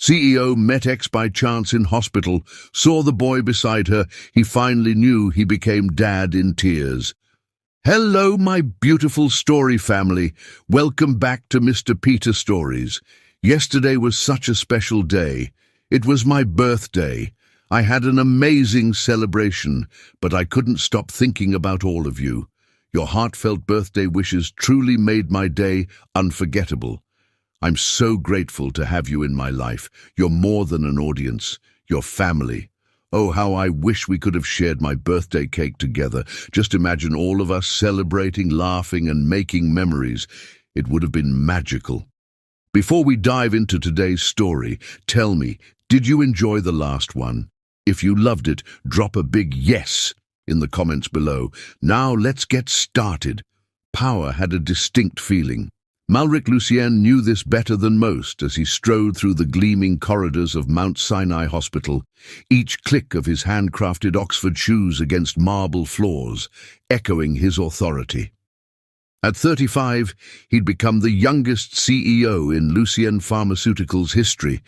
CEO met X by chance in hospital, saw the boy beside her. He finally knew. He became dad in tears. Hello, my beautiful story family. Welcome back to Mr. Peter Stories. Yesterday was such a special day. It was my birthday. I had an amazing celebration, but I couldn't stop thinking about all of you. Your heartfelt birthday wishes truly made my day unforgettable. I'm so grateful to have you in my life. You're more than an audience. You're family. Oh, how I wish we could have shared my birthday cake together. Just imagine all of us celebrating, laughing, and making memories. It would have been magical. Before we dive into today's story, tell me, did you enjoy the last one? If you loved it, drop a big yes in the comments below. Now let's get started. Power had a distinct feeling. Malric Lucien knew this better than most as he strode through the gleaming corridors of Mount Sinai Hospital, each click of his handcrafted Oxford shoes against marble floors, echoing his authority. At 35, he'd become the youngest CEO in Lucien Pharmaceuticals' history,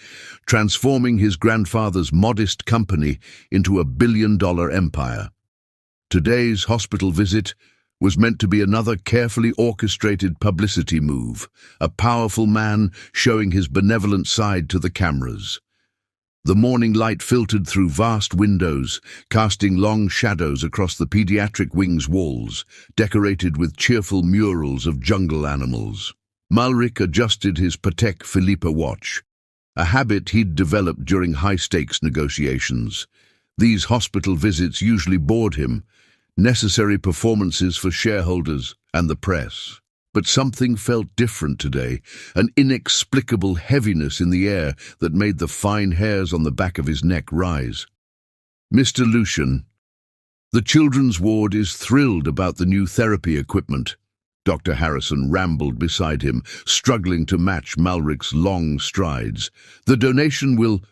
transforming his grandfather's modest company into a billion-dollar empire. Today's hospital visit was meant to be another carefully orchestrated publicity move, a powerful man showing his benevolent side to the cameras. The morning light filtered through vast windows, casting long shadows across the pediatric wing's walls, decorated with cheerful murals of jungle animals. Malric adjusted his Patek Philippe watch, a habit he'd developed during high-stakes negotiations. These hospital visits usually bored him, necessary performances for shareholders and the press. But something felt different today, an inexplicable heaviness in the air that made the fine hairs on the back of his neck rise. Mr. Lucien, the children's ward is thrilled about the new therapy equipment. Dr. Harrison rambled beside him, struggling to match Malric's long strides. The donation will...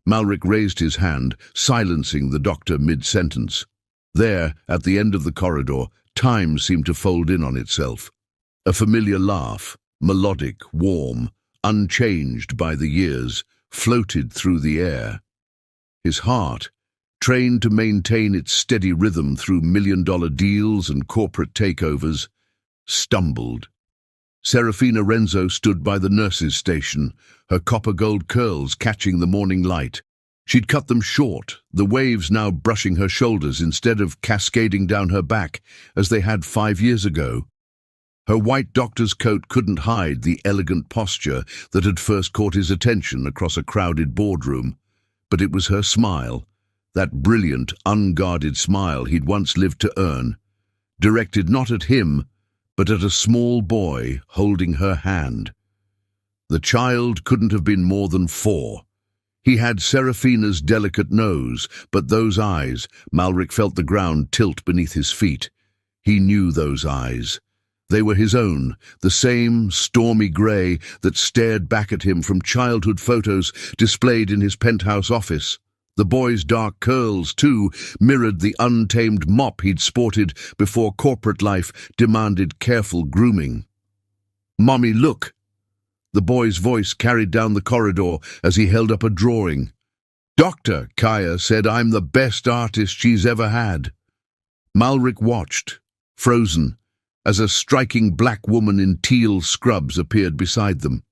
Malric raised his hand, silencing the doctor mid-sentence. There, at the end of the corridor, time seemed to fold in on itself. A familiar laugh, melodic, warm, unchanged by the years, floated through the air. His heart, trained to maintain its steady rhythm through million-dollar deals and corporate takeovers, stumbled. Serafina Renzo stood by the nurse's station, her copper-gold curls catching the morning light. She'd cut them short, the waves now brushing her shoulders instead of cascading down her back as they had 5 years ago. Her white doctor's coat couldn't hide the elegant posture that had first caught his attention across a crowded boardroom, but it was her smile, that brilliant, unguarded smile he'd once lived to earn, directed not at him, but at a small boy holding her hand. The child couldn't have been more than 4. He had Serafina's delicate nose, but those eyes, Malric felt the ground tilt beneath his feet. He knew those eyes. They were his own, the same stormy grey that stared back at him from childhood photos displayed in his penthouse office. The boy's dark curls, too, mirrored the untamed mop he'd sported before corporate life demanded careful grooming. "Mommy, look!" The boy's voice carried down the corridor as he held up a drawing. "Dr. Kaya said I'm the best artist she's ever had." Malric watched, frozen, as a striking black woman in teal scrubs appeared beside them.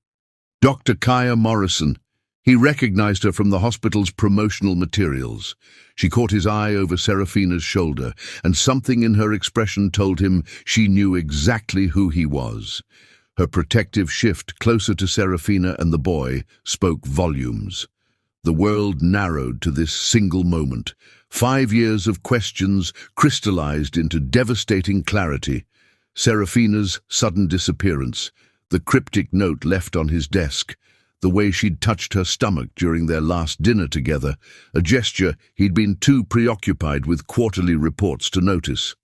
Dr. Kaya Morrison. He recognized her from the hospital's promotional materials. She caught his eye over Serafina's shoulder, and something in her expression told him she knew exactly who he was. Her protective shift closer to Serafina and the boy spoke volumes. The world narrowed to this single moment. 5 years of questions crystallized into devastating clarity. Serafina's sudden disappearance, the cryptic note left on his desk, the way she'd touched her stomach during their last dinner together, a gesture he'd been too preoccupied with quarterly reports to notice.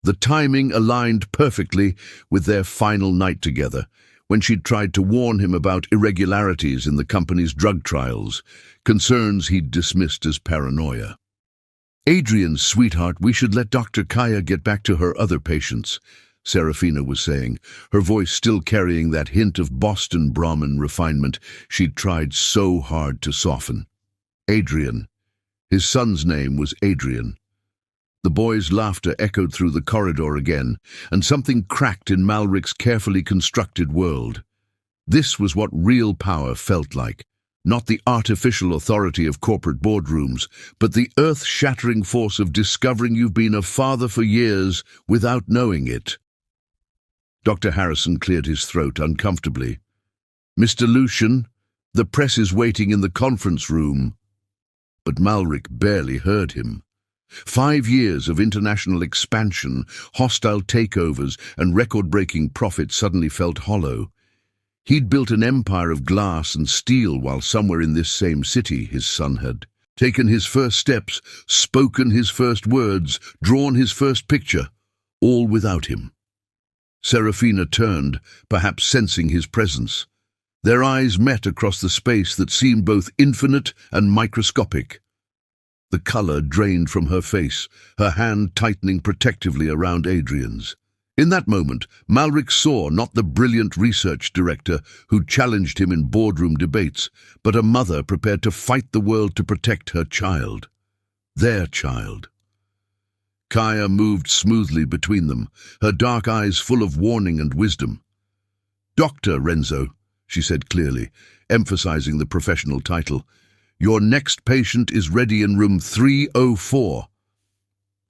The timing aligned perfectly with their final night together, when she'd tried to warn him about irregularities in the company's drug trials, concerns he'd dismissed as paranoia. "Adrian, sweetheart, we should let Dr. Kaya get back to her other patients." Serafina was saying, her voice still carrying that hint of Boston Brahmin refinement she'd tried so hard to soften. Adrian. His son's name was Adrian. The boy's laughter echoed through the corridor again, and something cracked in Malric's carefully constructed world. This was what real power felt like. Not the artificial authority of corporate boardrooms, but the earth-shattering force of discovering you've been a father for years without knowing it. Dr. Harrison cleared his throat uncomfortably. "Mr. Lucian, the press is waiting in the conference room." But Malric barely heard him. 5 years of international expansion, hostile takeovers, and record-breaking profits suddenly felt hollow. He'd built an empire of glass and steel while somewhere in this same city his son had taken his first steps, spoken his first words, drawn his first picture, all without him. Serafina turned, perhaps sensing his presence. Their eyes met across the space that seemed both infinite and microscopic. The color drained from her face, her hand tightening protectively around Adrian's. In that moment, Malric saw not the brilliant research director who challenged him in boardroom debates, but a mother prepared to fight the world to protect her child. Their child. Kaya moved smoothly between them, her dark eyes full of warning and wisdom. "Dr. Renzo," she said clearly, emphasizing the professional title, "your next patient is ready in room 304.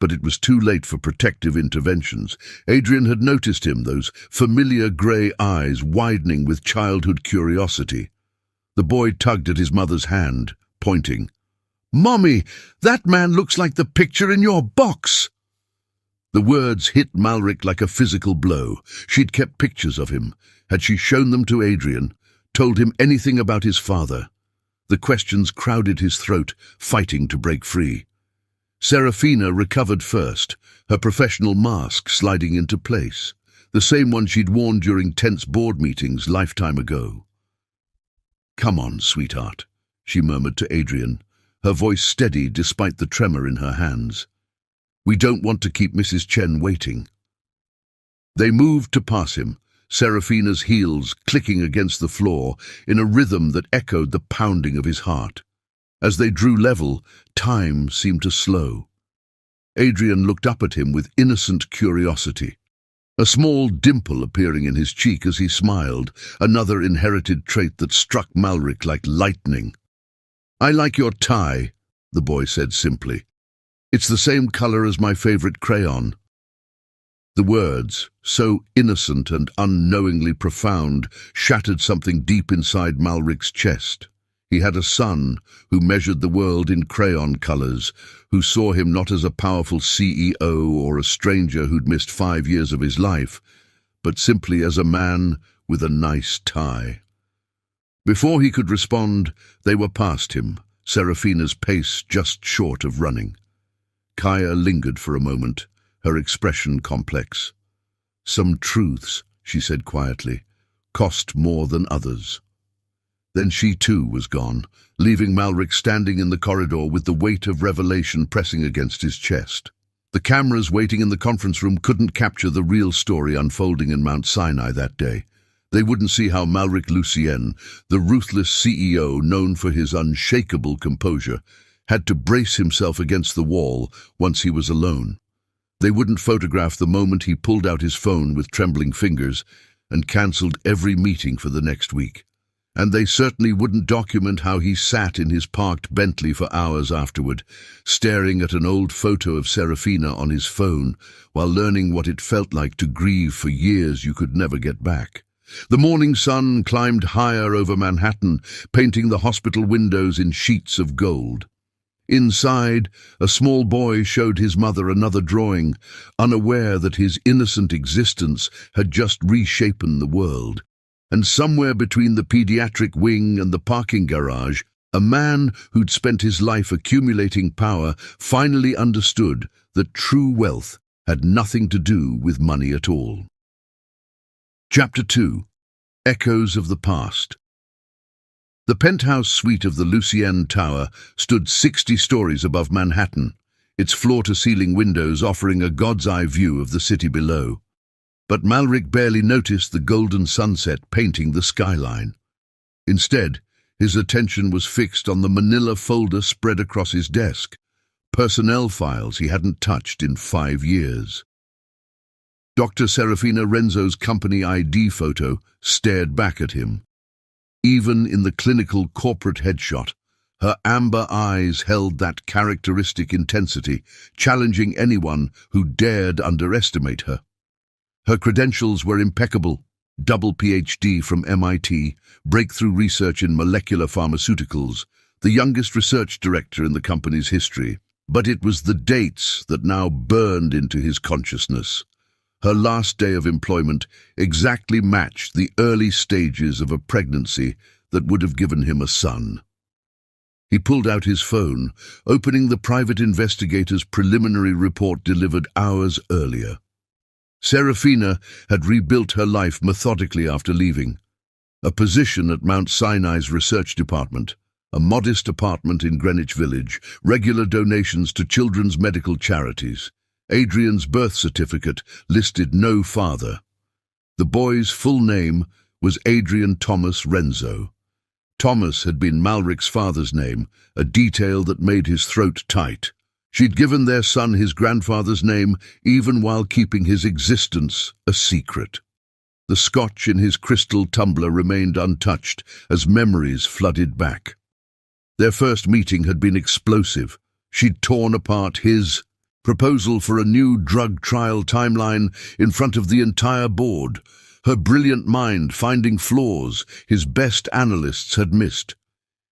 But it was too late for protective interventions. Adrian had noticed him, those familiar grey eyes widening with childhood curiosity. The boy tugged at his mother's hand, pointing. "Mommy, that man looks like the picture in your box!" The words hit Malric like a physical blow. She'd kept pictures of him. Had she shown them to Adrian, told him anything about his father? The questions crowded his throat, fighting to break free. Serafina recovered first, her professional mask sliding into place, the same one she'd worn during tense board meetings lifetime ago. "Come on, sweetheart," she murmured to Adrian, her voice steady despite the tremor in her hands. "We don't want to keep Mrs. Chen waiting." They moved to pass him, Serafina's heels clicking against the floor in a rhythm that echoed the pounding of his heart. As they drew level, time seemed to slow. Adrian looked up at him with innocent curiosity, a small dimple appearing in his cheek as he smiled, another inherited trait that struck Malric like lightning. "I like your tie," the boy said simply. "It's the same color as my favorite crayon." The words, so innocent and unknowingly profound, shattered something deep inside Malric's chest. He had a son who measured the world in crayon colors, who saw him not as a powerful CEO or a stranger who'd missed 5 years of his life, but simply as a man with a nice tie. Before he could respond, they were past him, Serafina's pace just short of running. Kaya lingered for a moment, her expression complex. "Some truths," she said quietly, "cost more than others." Then she too was gone, leaving Malric standing in the corridor with the weight of revelation pressing against his chest. The cameras waiting in the conference room couldn't capture the real story unfolding in Mount Sinai that day. They wouldn't see how Malric Lucien, the ruthless CEO known for his unshakable composure, had to brace himself against the wall once he was alone. They wouldn't photograph the moment he pulled out his phone with trembling fingers and cancelled every meeting for the next week. And they certainly wouldn't document how he sat in his parked Bentley for hours afterward, staring at an old photo of Serafina on his phone while learning what it felt like to grieve for years you could never get back. The morning sun climbed higher over Manhattan, painting the hospital windows in sheets of gold. Inside, a small boy showed his mother another drawing, unaware that his innocent existence had just reshapen the world. And somewhere between the pediatric wing and the parking garage, a man who'd spent his life accumulating power finally understood that true wealth had nothing to do with money at all. Chapter 2. Echoes of the Past. The penthouse suite of the Lucien Tower stood 60 stories above Manhattan, its floor-to-ceiling windows offering a god's-eye view of the city below. But Malric barely noticed the golden sunset painting the skyline. Instead, his attention was fixed on the manila folder spread across his desk, personnel files he hadn't touched in 5 years. Dr. Serafina Renzo's company ID photo stared back at him. Even in the clinical corporate headshot, her amber eyes held that characteristic intensity, challenging anyone who dared underestimate her. Her credentials were impeccable: double PhD from MIT, breakthrough research in molecular pharmaceuticals, the youngest research director in the company's history. But it was the dates that now burned into his consciousness. Her last day of employment exactly matched the early stages of a pregnancy that would have given him a son. He pulled out his phone, opening the private investigator's preliminary report delivered hours earlier. Serafina had rebuilt her life methodically after leaving. A position at Mount Sinai's research department, a modest apartment in Greenwich Village, regular donations to children's medical charities. Adrian's birth certificate listed no father. The boy's full name was Adrian Thomas Renzo. Thomas had been Malric's father's name, a detail that made his throat tight. She'd given their son his grandfather's name even while keeping his existence a secret. The scotch in his crystal tumbler remained untouched as memories flooded back. Their first meeting had been explosive. She'd torn apart his proposal for a new drug trial timeline in front of the entire board, her brilliant mind finding flaws his best analysts had missed.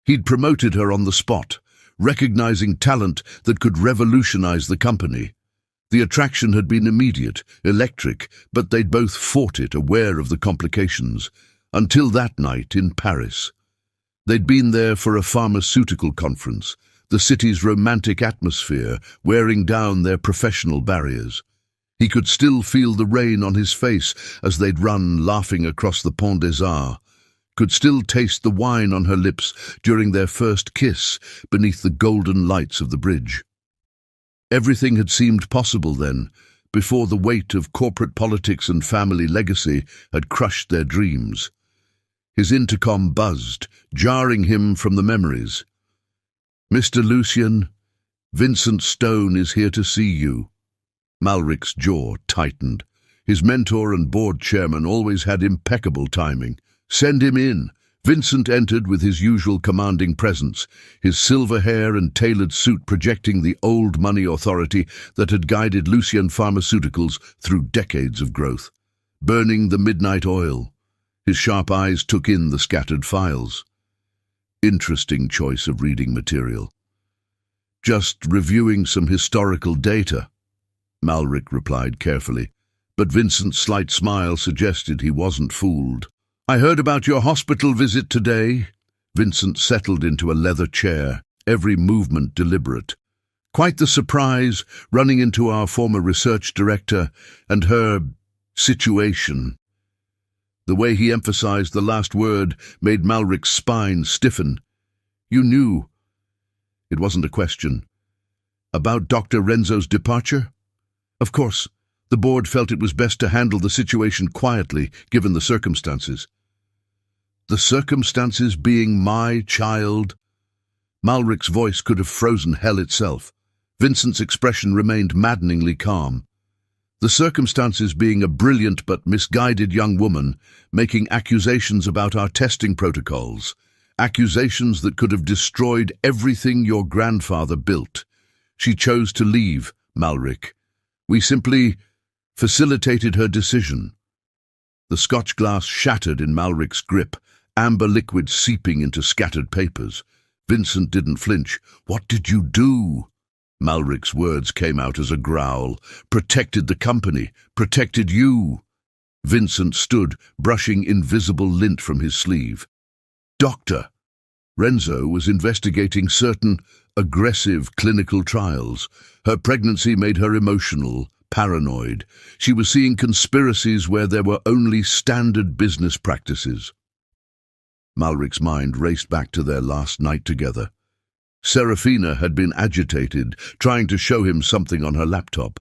He'd promoted her on the spot, recognizing talent that could revolutionize the company. The attraction had been immediate, electric, but they'd both fought it, aware of the complications, until that night in Paris. They'd been there for a pharmaceutical conference, the city's romantic atmosphere wearing down their professional barriers. He could still feel the rain on his face as they'd run laughing across the Pont des Arts, could still taste the wine on her lips during their first kiss beneath the golden lights of the bridge. Everything had seemed possible then, before the weight of corporate politics and family legacy had crushed their dreams. His intercom buzzed, jarring him from the memories. "Mr. Lucien, Vincent Stone is here to see you." Malric's jaw tightened. His mentor and board chairman always had impeccable timing. "Send him in." Vincent entered with his usual commanding presence, his silver hair and tailored suit projecting the old money authority that had guided Lucien Pharmaceuticals through decades of growth. Burning the midnight oil, his sharp eyes took in the scattered files. Interesting choice of reading material. "Just reviewing some historical data," Malric replied carefully, but Vincent's slight smile suggested he wasn't fooled. "I heard about your hospital visit today." Vincent settled into a leather chair, every movement deliberate. "Quite the surprise, running into our former research director and her situation." The way he emphasized the last word made Malric's spine stiffen. "You knew?" It wasn't a question. "About Dr. Renzo's departure?" "Of course. The board felt it was best to handle the situation quietly, given the circumstances." "The circumstances being my child?" Malric's voice could have frozen hell itself. Vincent's expression remained maddeningly calm. "The circumstances being a brilliant but misguided young woman making accusations about our testing protocols, accusations that could have destroyed everything your grandfather built. She chose to leave, Malric. We simply facilitated her decision." The scotch glass shattered in Malric's grip, amber liquid seeping into scattered papers. Vincent didn't flinch. "What did you do?" Malric's words came out as a growl. "Protected the company. Protected you." Vincent stood, brushing invisible lint from his sleeve. "Doctor, Renzo was investigating certain aggressive clinical trials. Her pregnancy made her emotional, paranoid. She was seeing conspiracies where there were only standard business practices." Malric's mind raced back to their last night together. Serafina had been agitated, trying to show him something on her laptop.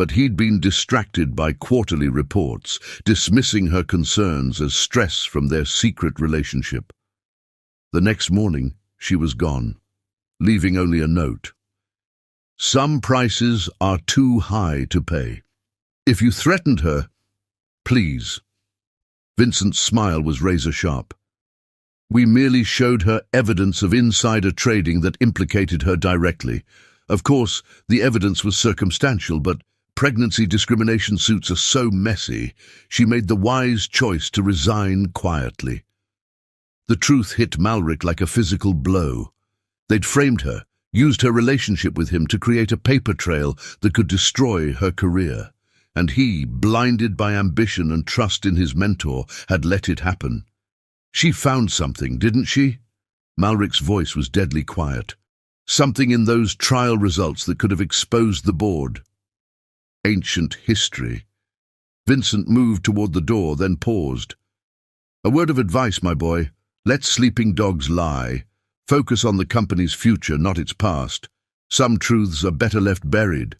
but he'd been distracted by quarterly reports, dismissing her concerns as stress from their secret relationship. The next morning, she was gone, leaving only a note. Some prices are too high to pay. If you threatened her, please. Vincent's smile was razor-sharp. We merely showed her evidence of insider trading that implicated her directly. Of course, the evidence was circumstantial, but pregnancy discrimination suits are so messy, she made the wise choice to resign quietly. The truth hit Malric like a physical blow. They'd framed her, used her relationship with him to create a paper trail that could destroy her career. And he, blinded by ambition and trust in his mentor, had let it happen. She found something, didn't she? Malric's voice was deadly quiet. Something in those trial results that could have exposed the board. Ancient history. Vincent moved toward the door, then paused. A word of advice, my boy. Let sleeping dogs lie. Focus on the company's future, not its past. Some truths are better left buried.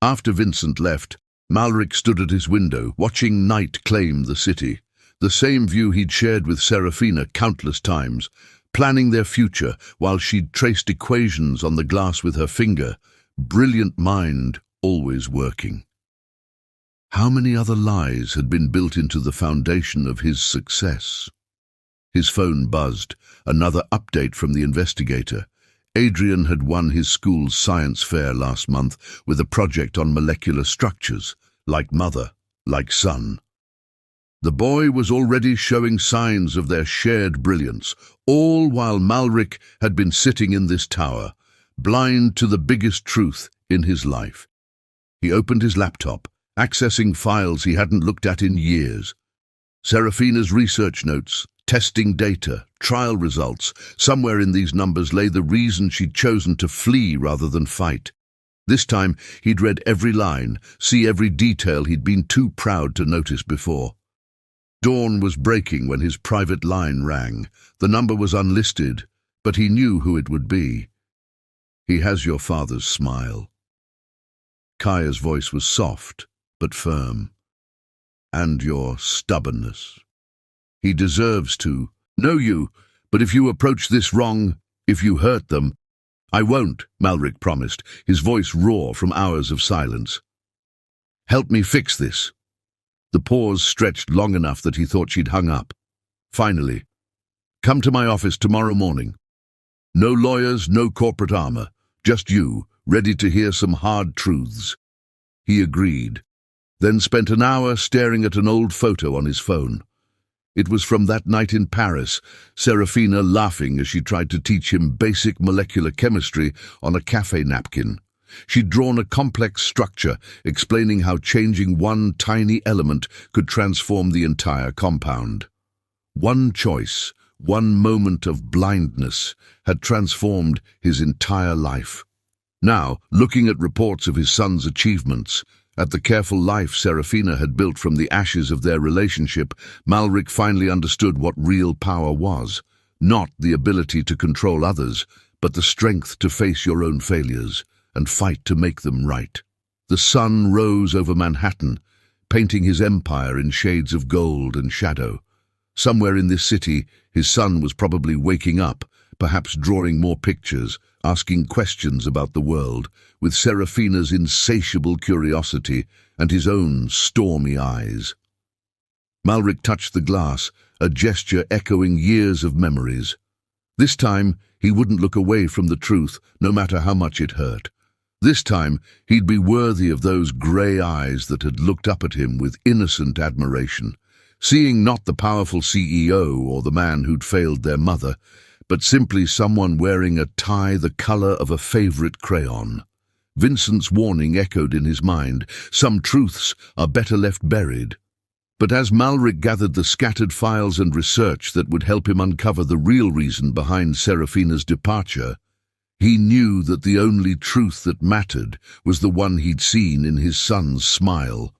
After Vincent left, Malric stood at his window, watching night claim the city. The same view he'd shared with Serafina countless times, planning their future while she'd traced equations on the glass with her finger. Brilliant mind, always working. How many other lies had been built into the foundation of his success? His phone buzzed, another update from the investigator. Adrian had won his school's science fair last month with a project on molecular structures, like mother, like son. The boy was already showing signs of their shared brilliance, all while Malric had been sitting in this tower, blind to the biggest truth in his life. He opened his laptop, accessing files he hadn't looked at in years. Serafina's research notes, testing data, trial results. Somewhere in these numbers lay the reason she'd chosen to flee rather than fight. This time, he'd read every line, see every detail he'd been too proud to notice before. Dawn was breaking when his private line rang. The number was unlisted, but he knew who it would be. He has your father's smile. Kaya's voice was soft, but firm. And your stubbornness. He deserves to. Know you, but if you approach this wrong, if you hurt them, I won't, Malric promised, his voice raw from hours of silence. Help me fix this. The pause stretched long enough that he thought she'd hung up. Finally, come to my office tomorrow morning. No lawyers, no corporate armor, just you, ready to hear some hard truths. He agreed, then spent an hour staring at an old photo on his phone. It was from that night in Paris, Serafina laughing as she tried to teach him basic molecular chemistry on a cafe napkin. She'd drawn a complex structure, explaining how changing one tiny element could transform the entire compound. One choice, one moment of blindness, had transformed his entire life. Now, looking at reports of his son's achievements, at the careful life Serafina had built from the ashes of their relationship, Malric finally understood what real power was. Not the ability to control others, but the strength to face your own failures and fight to make them right. The sun rose over Manhattan, painting his empire in shades of gold and shadow. Somewhere in this city, his son was probably waking up, perhaps drawing more pictures, asking questions about the world, with Serafina's insatiable curiosity and his own stormy eyes. Malric touched the glass, a gesture echoing years of memories. This time, he wouldn't look away from the truth, no matter how much it hurt. This time, he'd be worthy of those grey eyes that had looked up at him with innocent admiration, seeing not the powerful CEO or the man who'd failed their mother, but simply someone wearing a tie the color of a favorite crayon. Vincent's warning echoed in his mind. Some truths are better left buried. But as Malric gathered the scattered files and research that would help him uncover the real reason behind Serafina's departure, he knew that the only truth that mattered was the one he'd seen in his son's smile.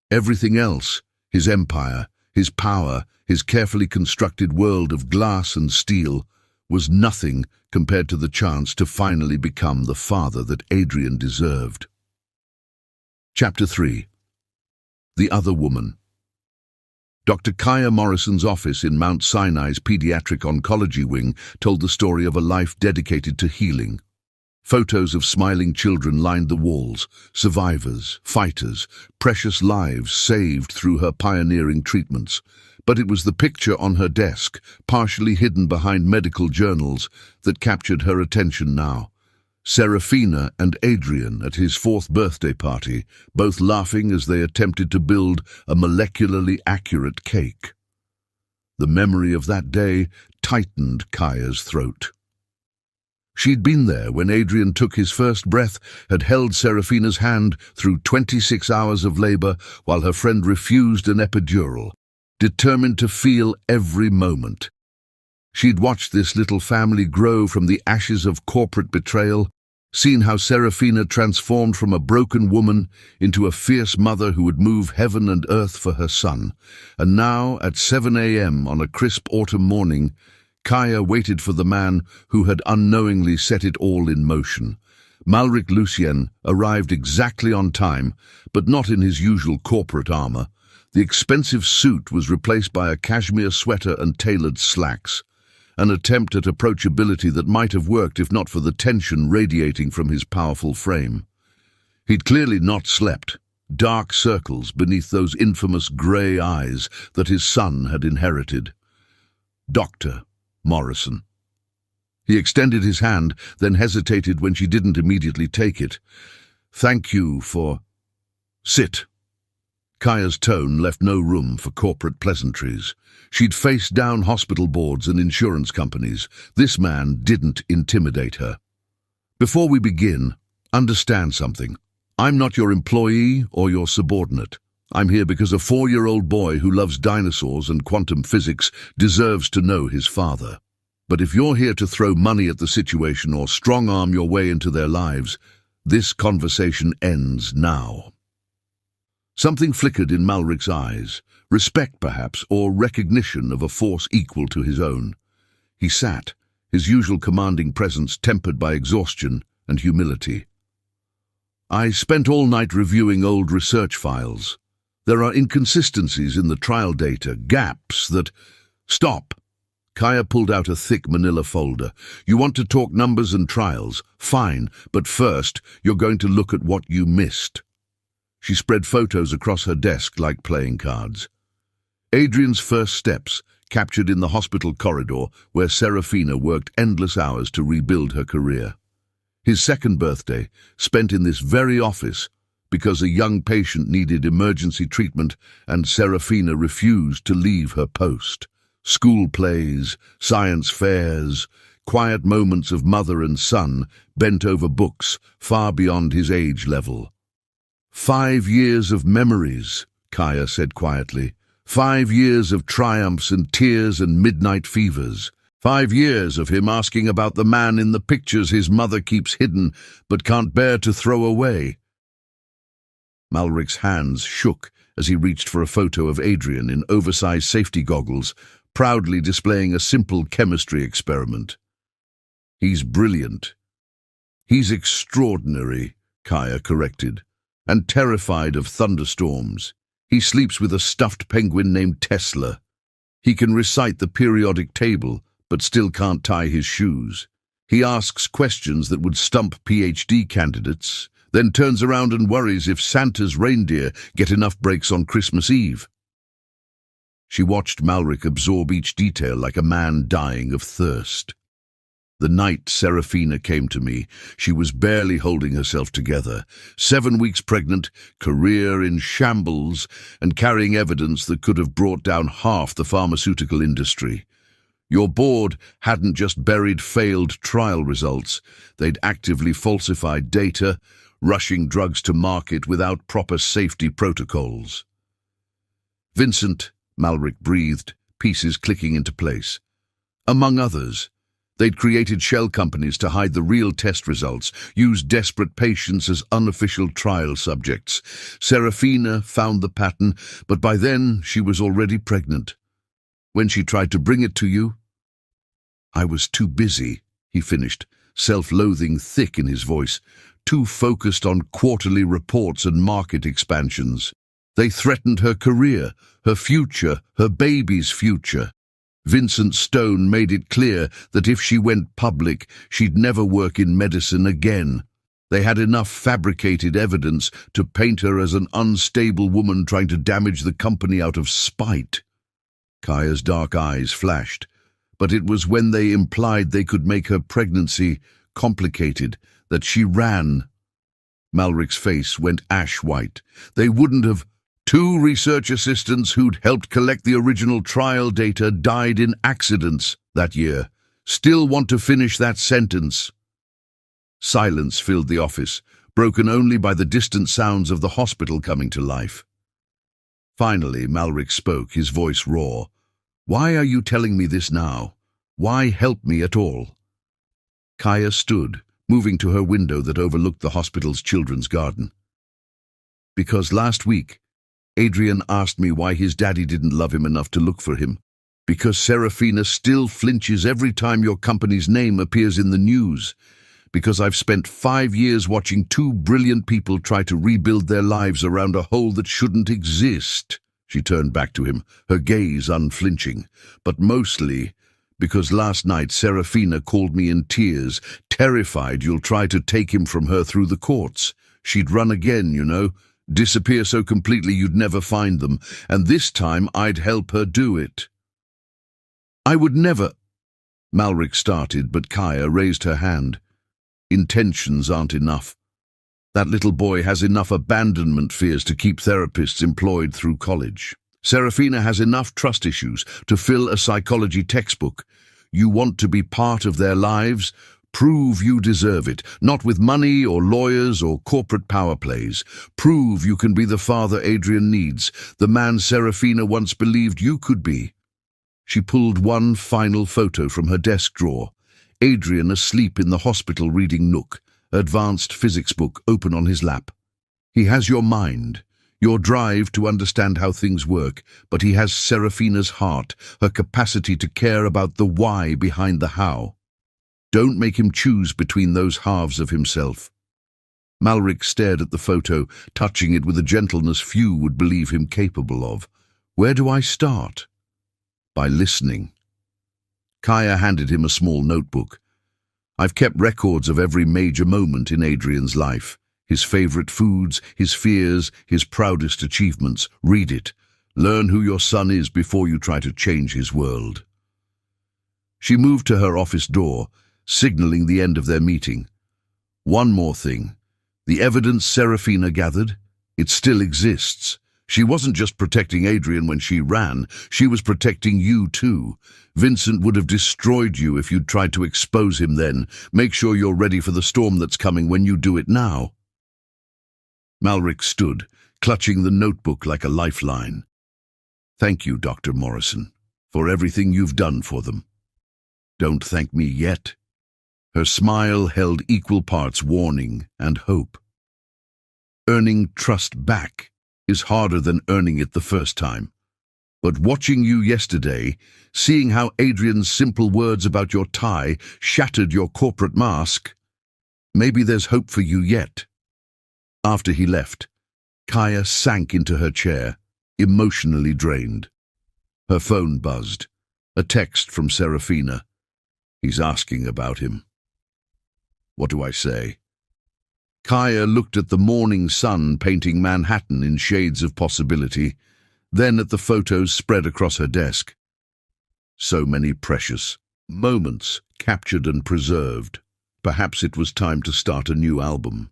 Everything else, his empire, his power, his carefully constructed world of glass and steel, was nothing compared to the chance to finally become the father that Adrian deserved. Chapter 3. The Other Woman. Dr. Kaya Morrison's office in Mount Sinai's Pediatric Oncology Wing told the story of a life dedicated to healing. Photos of smiling children lined the walls, survivors, fighters, precious lives saved through her pioneering treatments. But it was the picture on her desk, partially hidden behind medical journals, that captured her attention now. Serafina and Adrian at his 4th birthday party, both laughing as they attempted to build a molecularly accurate cake. The memory of that day tightened Kaya's throat. She'd been there when Adrian took his first breath, had held Serafina's hand through 26 hours of labor while her friend refused an epidural, determined to feel every moment. She'd watched this little family grow from the ashes of corporate betrayal, seen how Serafina transformed from a broken woman into a fierce mother who would move heaven and earth for her son. And now, at 7 a.m. on a crisp autumn morning, Kaya waited for the man who had unknowingly set it all in motion. Malric Lucien arrived exactly on time, but not in his usual corporate armor. The expensive suit was replaced by a cashmere sweater and tailored slacks, an attempt at approachability that might have worked if not for the tension radiating from his powerful frame. He'd clearly not slept, dark circles beneath those infamous grey eyes that his son had inherited. Dr. Morrison. He extended his hand, then hesitated when she didn't immediately take it. "Thank you for—" "Sit." Kaya's tone left no room for corporate pleasantries. She'd faced down hospital boards and insurance companies. This man didn't intimidate her. "Before we begin, understand something. I'm not your employee or your subordinate. I'm here because a 4-year-old boy who loves dinosaurs and quantum physics deserves to know his father. But if you're here to throw money at the situation or strong-arm your way into their lives, this conversation ends now." Something flickered in Malric's eyes, respect perhaps, or recognition of a force equal to his own. He sat, his usual commanding presence tempered by exhaustion and humility. "I spent all night reviewing old research files. There are inconsistencies in the trial data, gaps that—" "Stop!" Kaya pulled out a thick manila folder. "You want to talk numbers and trials? Fine, but first you're going to look at what you missed." She spread photos across her desk like playing cards. Adrian's first steps, captured in the hospital corridor where Serafina worked endless hours to rebuild her career. His 2nd birthday, spent in this very office because a young patient needed emergency treatment and Serafina refused to leave her post. School plays, science fairs, quiet moments of mother and son bent over books far beyond his age level. 5 years of memories, Kaya said quietly. 5 years of triumphs and tears and midnight fevers. 5 years of him asking about the man in the pictures his mother keeps hidden but can't bear to throw away. Malric's hands shook as he reached for a photo of Adrian in oversized safety goggles, proudly displaying a simple chemistry experiment. "He's brilliant." "He's extraordinary," Kaya corrected, "and terrified of thunderstorms. He sleeps with a stuffed penguin named Tesla. He can recite the periodic table, but still can't tie his shoes. He asks questions that would stump PhD candidates, then turns around and worries if Santa's reindeer get enough breaks on Christmas Eve." She watched Malric absorb each detail like a man dying of thirst. "The night Serafina came to me, she was barely holding herself together, 7 weeks pregnant, career in shambles, and carrying evidence that could have brought down half the pharmaceutical industry. Your board hadn't just buried failed trial results, they'd actively falsified data, rushing drugs to market without proper safety protocols." "Vincent," Malric breathed, pieces clicking into place. "Among others, they'd created shell companies to hide the real test results, used desperate patients as unofficial trial subjects. Serafina found the pattern, but by then she was already pregnant. When she tried to bring it to you—" "I was too busy," he finished, self-loathing thick in his voice, too focused on quarterly reports and market expansions. They threatened her career, her future, her baby's future. Vincent Stone made it clear that if she went public, she'd never work in medicine again. They had enough fabricated evidence to paint her as an unstable woman trying to damage the company out of spite. Kaya's dark eyes flashed, but it was when they implied they could make her pregnancy complicated that she ran. Malric's face went ash-white. They wouldn't have. 2 research assistants who'd helped collect the original trial data died in accidents that year. Still want to finish that sentence. Silence filled the office, broken only by the distant sounds of the hospital coming to life. Finally, Malric spoke, his voice raw. "Why are you telling me this now? Why help me at all?" Kaya stood, moving to her window that overlooked the hospital's children's garden. "Because last week, Adrian asked me why his daddy didn't love him enough to look for him. Because Serafina still flinches every time your company's name appears in the news. Because I've spent 5 years watching 2 brilliant people try to rebuild their lives around a hole that shouldn't exist." She turned back to him, her gaze unflinching. "But mostly because last night Serafina called me in tears, terrified you'll try to take him from her through the courts. She'd run again, you know, disappear so completely you'd never find them, and this time I'd help her do it." "I would never—" Malric started, but Kaya raised her hand. "Intentions aren't enough. That little boy has enough abandonment fears to keep therapists employed through college. Serafina has enough trust issues to fill a psychology textbook. You want to be part of their lives? Prove you deserve it, not with money or lawyers or corporate power plays. Prove you can be the father Adrian needs, the man Serafina once believed you could be." She pulled one final photo from her desk drawer. Adrian asleep in the hospital reading Nook, advanced physics book open on his lap. He has your mind, your drive to understand how things work, but he has Serafina's heart, her capacity to care about the why behind the how. Don't make him choose between those halves of himself. Malric stared at the photo, touching it with a gentleness few would believe him capable of. "Where do I start?" "By listening." Kaya handed him a small notebook. "I've kept records of every major moment in Adrian's life. His favorite foods, his fears, his proudest achievements. Read it. Learn who your son is before you try to change his world." She moved to her office door, signaling the end of their meeting. "One more thing. The evidence Serafina gathered, it still exists. She wasn't just protecting Adrian when she ran, she was protecting you too. Vincent would have destroyed you if you'd tried to expose him then. Make sure you're ready for the storm that's coming when you do it now." Malric stood, clutching the notebook like a lifeline. "Thank you, Dr. Morrison, for everything you've done for them. Don't thank me yet." Her smile held equal parts warning and hope. Earning trust back is harder than earning it the first time. But watching you yesterday, seeing how Adrian's simple words about your tie shattered your corporate mask, maybe there's hope for you yet. After he left, Kaya sank into her chair, emotionally drained. Her phone buzzed. A text from Serafina. "He's asking about him." What do I say? Kaya looked at the morning sun painting Manhattan in shades of possibility, then at the photos spread across her desk. So many precious moments captured and preserved. Perhaps it was time to start a new album.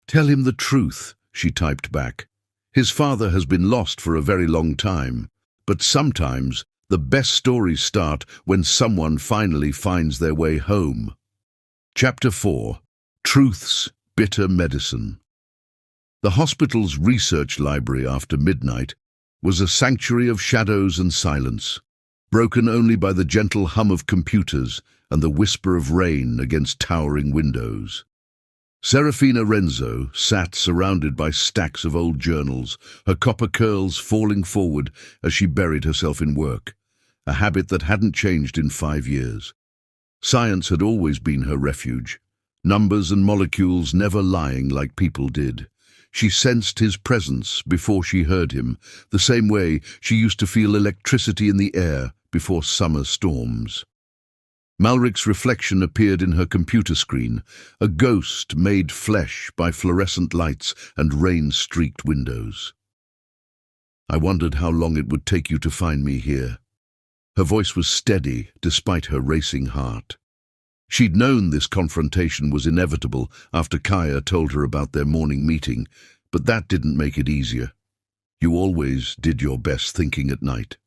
"Tell him the truth," she typed back. "His father has been lost for a very long time, but sometimes the best stories start when someone finally finds their way home." Chapter 4. Truth's Bitter Medicine. The hospital's research library after midnight was a sanctuary of shadows and silence, broken only by the gentle hum of computers and the whisper of rain against towering windows. Serafina Renzo sat surrounded by stacks of old journals, her copper curls falling forward as she buried herself in work, a habit that hadn't changed in 5 years. Science had always been her refuge, numbers and molecules never lying like people did. She sensed his presence before she heard him, the same way she used to feel electricity in the air before summer storms. Malric's reflection appeared in her computer screen, a ghost made flesh by fluorescent lights and rain-streaked windows. "I wondered how long it would take you to find me here." Her voice was steady despite her racing heart. She'd known this confrontation was inevitable after Kaya told her about their morning meeting, but that didn't make it easier. "You always did your best thinking at night."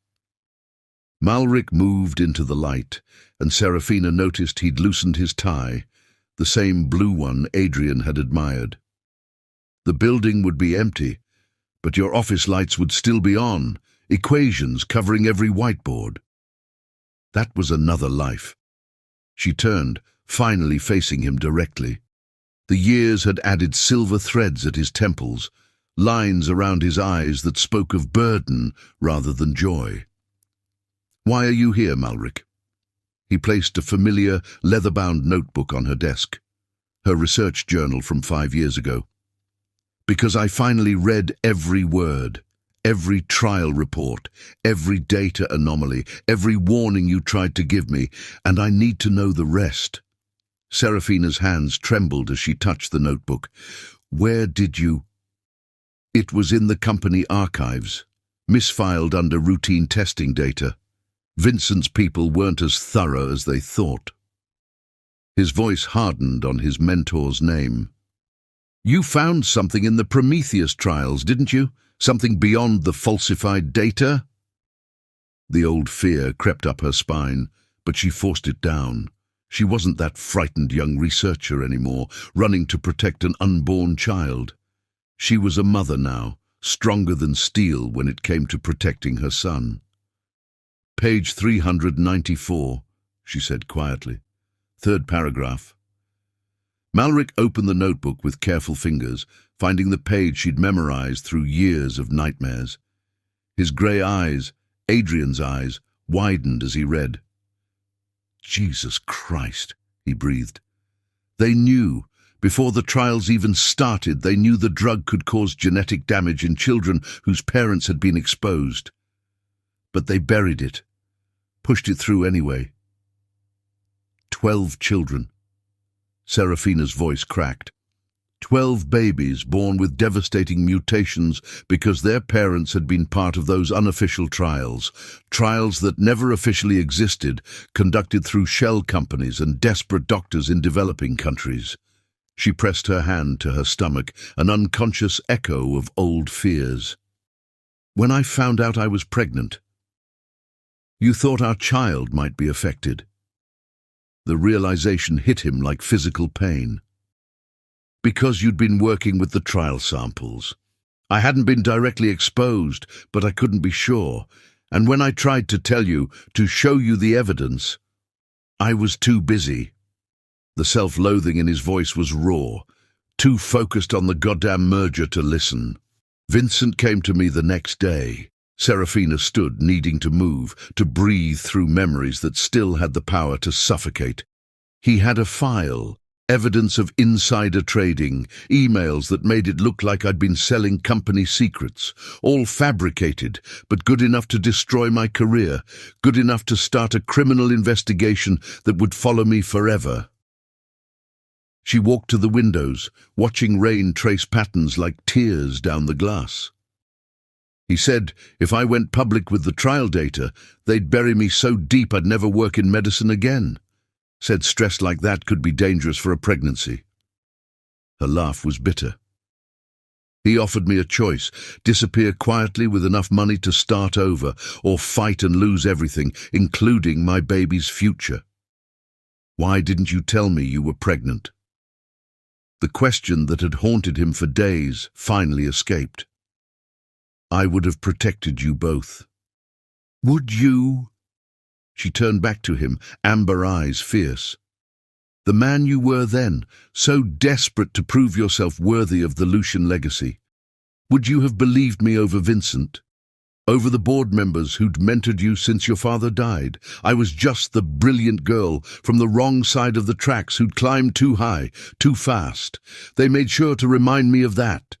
Malric moved into the light, and Serafina noticed he'd loosened his tie, the same blue one Adrian had admired. "The building would be empty, but your office lights would still be on, equations covering every whiteboard." That was another life. She turned, finally facing him directly. The years had added silver threads at his temples, lines around his eyes that spoke of burden rather than joy. "Why are you here, Malric?" He placed a familiar, leather-bound notebook on her desk, her research journal from 5 years ago. "Because I finally read every word, every trial report, every data anomaly, every warning you tried to give me, and I need to know the rest." Serafina's hands trembled as she touched the notebook. "Where did you—" "It was in the company archives, misfiled under routine testing data. Vincent's people weren't as thorough as they thought." His voice hardened on his mentor's name. "You found something in the Prometheus trials, didn't you? Something beyond the falsified data?" The old fear crept up her spine, but she forced it down. She wasn't that frightened young researcher anymore, running to protect an unborn child. She was a mother now, stronger than steel when it came to protecting her son. "Page 394, she said quietly. "Third paragraph." Malric opened the notebook with careful fingers, finding the page she'd memorized through years of nightmares. His grey eyes, Adrian's eyes, widened as he read. "Jesus Christ," he breathed. They knew. Before the trials even started, they knew the drug could cause genetic damage in children whose parents had been exposed. But they buried it, pushed it through anyway. 12 children. Serafina's voice cracked. 12 babies born with devastating mutations because their parents had been part of those unofficial trials, trials that never officially existed, conducted through shell companies and desperate doctors in developing countries. She pressed her hand to her stomach, an unconscious echo of old fears. "When I found out I was pregnant, you thought our child might be affected." The realization hit him like physical pain. "Because you'd been working with the trial samples. I hadn't been directly exposed, but I couldn't be sure. And when I tried to tell you, to show you the evidence, I was too busy." The self-loathing in his voice was raw, too focused on the goddamn merger to listen. "Vincent came to me the next day." Serafina stood, needing to move, to breathe through memories that still had the power to suffocate. "He had a file, evidence of insider trading, emails that made it look like I'd been selling company secrets, all fabricated, but good enough to destroy my career, good enough to start a criminal investigation that would follow me forever." She walked to the windows, watching rain trace patterns like tears down the glass. "He said if I went public with the trial data, they'd bury me so deep I'd never work in medicine again. Said stress like that could be dangerous for a pregnancy." Her laugh was bitter. "He offered me a choice, disappear quietly with enough money to start over, or fight and lose everything, including my baby's future. Why didn't you tell me you were pregnant?" The question that had haunted him for days finally escaped. "I would have protected you both." "Would you?" She turned back to him, amber eyes fierce. "The man you were then, so desperate to prove yourself worthy of the Lucian legacy. Would you have believed me over Vincent?" Over the board members who'd mentored you since your father died. I was just the brilliant girl from the wrong side of the tracks who'd climbed too high, too fast. They made sure to remind me of that.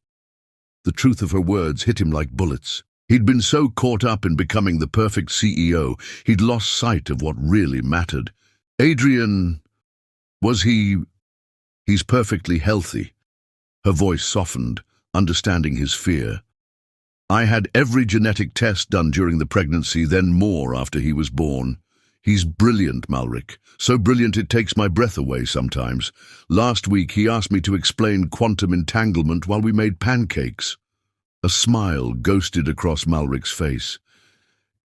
The truth of her words hit him like bullets. He'd been so caught up in becoming the perfect CEO, he'd lost sight of what really mattered. Adrian, he's perfectly healthy. Her voice softened, understanding his fear. I had every genetic test done during the pregnancy, then more after he was born. He's brilliant, Malric. So brilliant it takes my breath away sometimes. Last week he asked me to explain quantum entanglement while we made pancakes. A smile ghosted across Malric's face.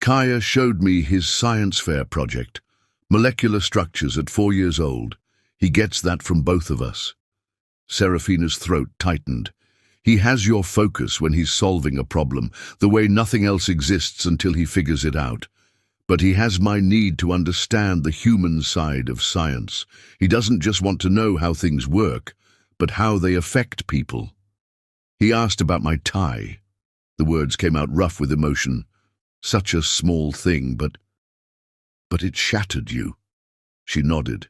Kaya showed me his science fair project. Molecular structures at 4 years old. He gets that from both of us. Serafina's throat tightened. He has your focus when he's solving a problem, the way nothing else exists until he figures it out. But he has my need to understand the human side of science. He doesn't just want to know how things work, but how they affect people. He asked about my tie. The words came out rough with emotion. Such a small thing, but it shattered you. She nodded.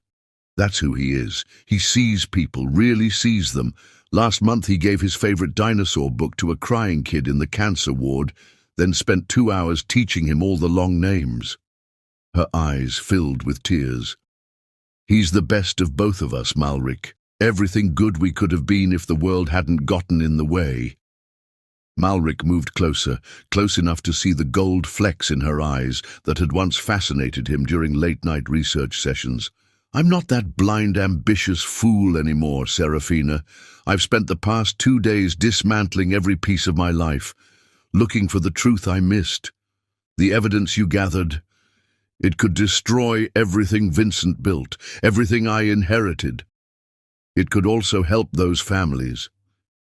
That's who he is. He sees people, really sees them. Last month he gave his favorite dinosaur book to a crying kid in the cancer ward, then spent 2 hours teaching him all the long names. Her eyes filled with tears. He's the best of both of us, Malric. Everything good we could have been if the world hadn't gotten in the way. Malric moved closer, close enough to see the gold flecks in her eyes that had once fascinated him during late-night research sessions. I'm not that blind, ambitious fool anymore, Serafina. I've spent the past 2 days dismantling every piece of my life, looking for the truth I missed. The evidence you gathered, it could destroy everything Vincent built, everything I inherited. It could also help those families.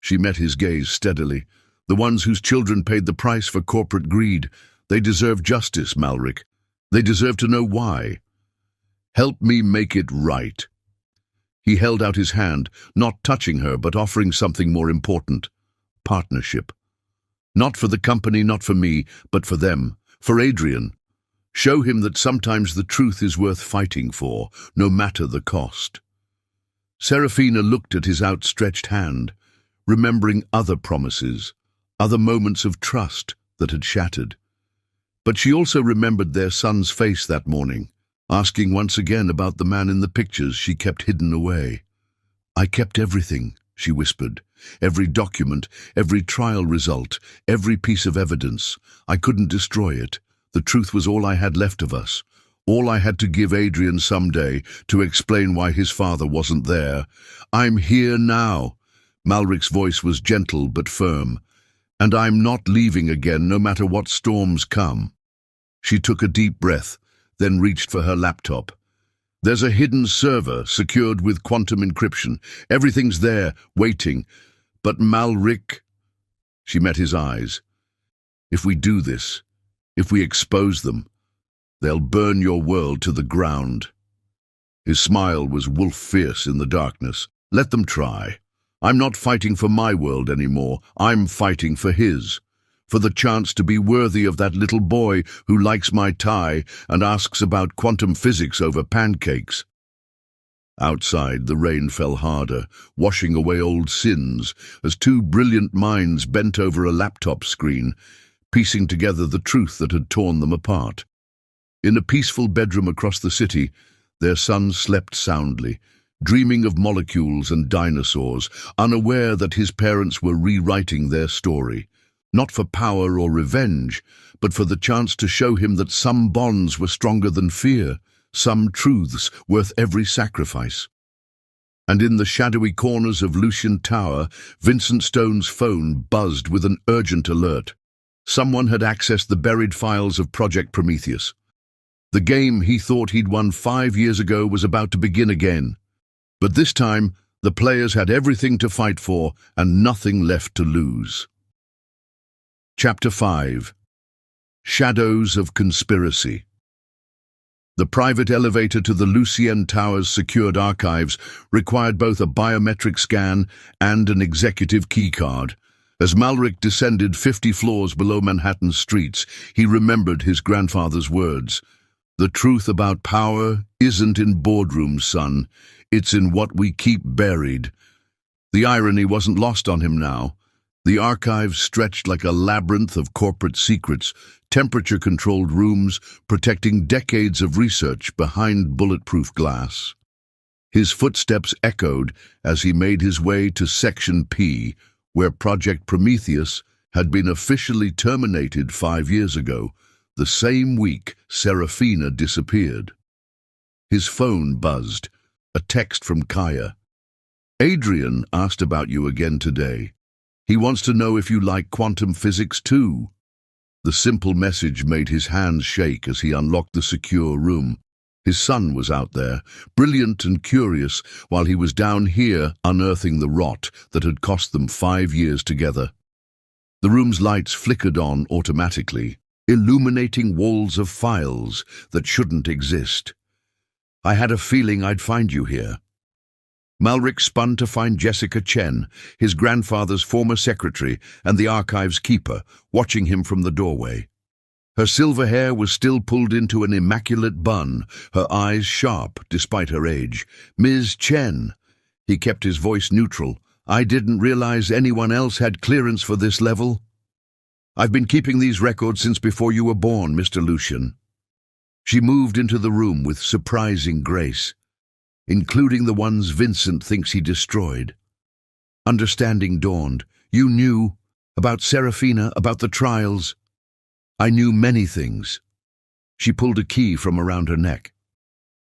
She met his gaze steadily. The ones whose children paid the price for corporate greed. They deserve justice, Malric. They deserve to know why. Help me make it right. He held out his hand, not touching her, but offering something more important. Partnership. Not for the company, not for me, but for them, for Adrian. Show him that sometimes the truth is worth fighting for, no matter the cost. Serafina looked at his outstretched hand, remembering other promises, other moments of trust that had shattered. But she also remembered their son's face that morning, asking once again about the man in the pictures she kept hidden away. I kept everything, she whispered. Every document, every trial result, every piece of evidence. I couldn't destroy it. The truth was all I had left of us. All I had to give Adrian someday to explain why his father wasn't there. I'm here now. Malric's voice was gentle but firm. And I'm not leaving again, no matter what storms come. She took a deep breath, then reached for her laptop. There's a hidden server secured with quantum encryption. Everything's there, waiting. But Malric... She met his eyes. If we do this, if we expose them, they'll burn your world to the ground. His smile was wolf-fierce in the darkness. Let them try. I'm not fighting for my world anymore. I'm fighting for his. For the chance to be worthy of that little boy who likes my tie and asks about quantum physics over pancakes. Outside, the rain fell harder, washing away old sins, as two brilliant minds bent over a laptop screen, piecing together the truth that had torn them apart. In a peaceful bedroom across the city, their son slept soundly, dreaming of molecules and dinosaurs, unaware that his parents were rewriting their story. Not for power or revenge, but for the chance to show him that some bonds were stronger than fear, some truths worth every sacrifice. And in the shadowy corners of Lucian Tower, Vincent Stone's phone buzzed with an urgent alert. Someone had accessed the buried files of Project Prometheus. The game he thought he'd won 5 years ago was about to begin again. But this time, the players had everything to fight for and nothing left to lose. Chapter 5. Shadows of Conspiracy. The private elevator to the Lucian Tower's secured archives required both a biometric scan and an executive keycard. As Malric descended 50 floors below Manhattan's streets, he remembered his grandfather's words. The truth about power isn't in boardrooms, son. It's in what we keep buried. The irony wasn't lost on him now. The archives stretched like a labyrinth of corporate secrets, temperature-controlled rooms protecting decades of research behind bulletproof glass. His footsteps echoed as he made his way to Section P, where Project Prometheus had been officially terminated 5 years ago, the same week Serafina disappeared. His phone buzzed, a text from Kaya. Adrian asked about you again today. He wants to know if you like quantum physics too. The simple message made his hands shake as he unlocked the secure room. His son was out there, brilliant and curious, while he was down here unearthing the rot that had cost them 5 years together. The room's lights flickered on automatically, illuminating walls of files that shouldn't exist. I had a feeling I'd find you here. Malric spun to find Jessica Chen, his grandfather's former secretary and the archive's keeper, watching him from the doorway. Her silver hair was still pulled into an immaculate bun, her eyes sharp despite her age. Ms. Chen. He kept his voice neutral. I didn't realize anyone else had clearance for this level. I've been keeping these records since before you were born, Mr. Lucian. She moved into the room with surprising grace, including the ones Vincent thinks he destroyed. Understanding dawned. You knew about Serafina, about the trials. I knew many things. She pulled a key from around her neck.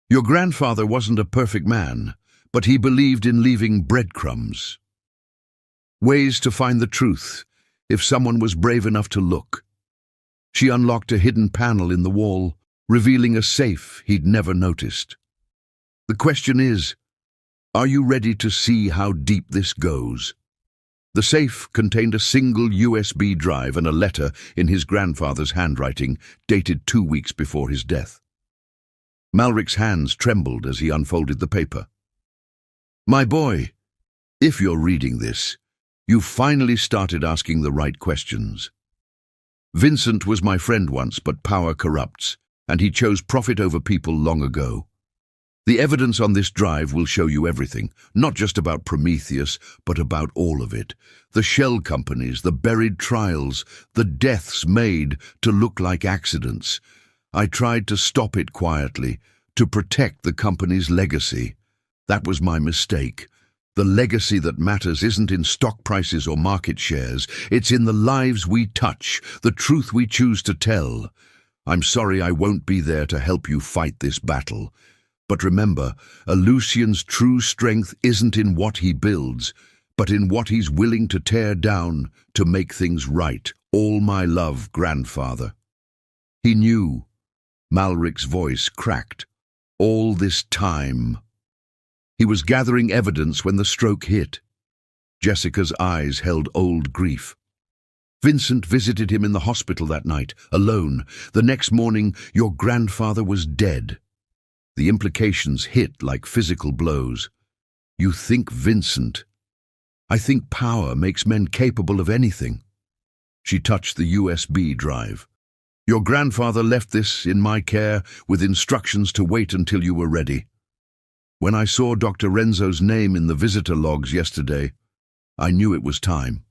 Your grandfather wasn't a perfect man, but he believed in leaving breadcrumbs. Ways to find the truth, if someone was brave enough to look. She unlocked a hidden panel in the wall, revealing a safe he'd never noticed. The question is, are you ready to see how deep this goes? The safe contained a single USB drive and a letter in his grandfather's handwriting, dated 2 weeks before his death. Malric's hands trembled as he unfolded the paper. My boy, if you're reading this, you've finally started asking the right questions. Vincent was my friend once, but power corrupts, and he chose profit over people long ago. The evidence on this drive will show you everything, not just about Prometheus, but about all of it. The shell companies, the buried trials, the deaths made to look like accidents. I tried to stop it quietly, to protect the company's legacy. That was my mistake. The legacy that matters isn't in stock prices or market shares. It's in the lives we touch, the truth we choose to tell. I'm sorry I won't be there to help you fight this battle. But remember, a Lucian's true strength isn't in what he builds, but in what he's willing to tear down to make things right. All my love, grandfather. He knew. Malric's voice cracked. All this time. He was gathering evidence when the stroke hit. Jessica's eyes held old grief. Vincent visited him in the hospital that night, alone. The next morning, your grandfather was dead. The implications hit like physical blows. You think Vincent. I think power makes men capable of anything. She touched the USB drive. Your grandfather left this in my care with instructions to wait until you were ready. When I saw Dr. Renzo's name in the visitor logs yesterday, I knew it was time.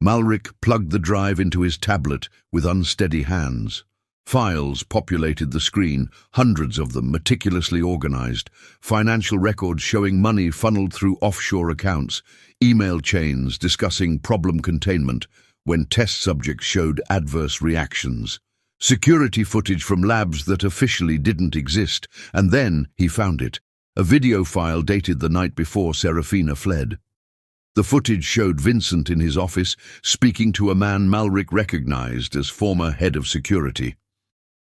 Malric plugged the drive into his tablet with unsteady hands. Files populated the screen, hundreds of them meticulously organized, financial records showing money funneled through offshore accounts, email chains discussing problem containment when test subjects showed adverse reactions, security footage from labs that officially didn't exist, and then he found it, a video file dated the night before Serafina fled. The footage showed Vincent in his office speaking to a man Malric recognized as former head of security.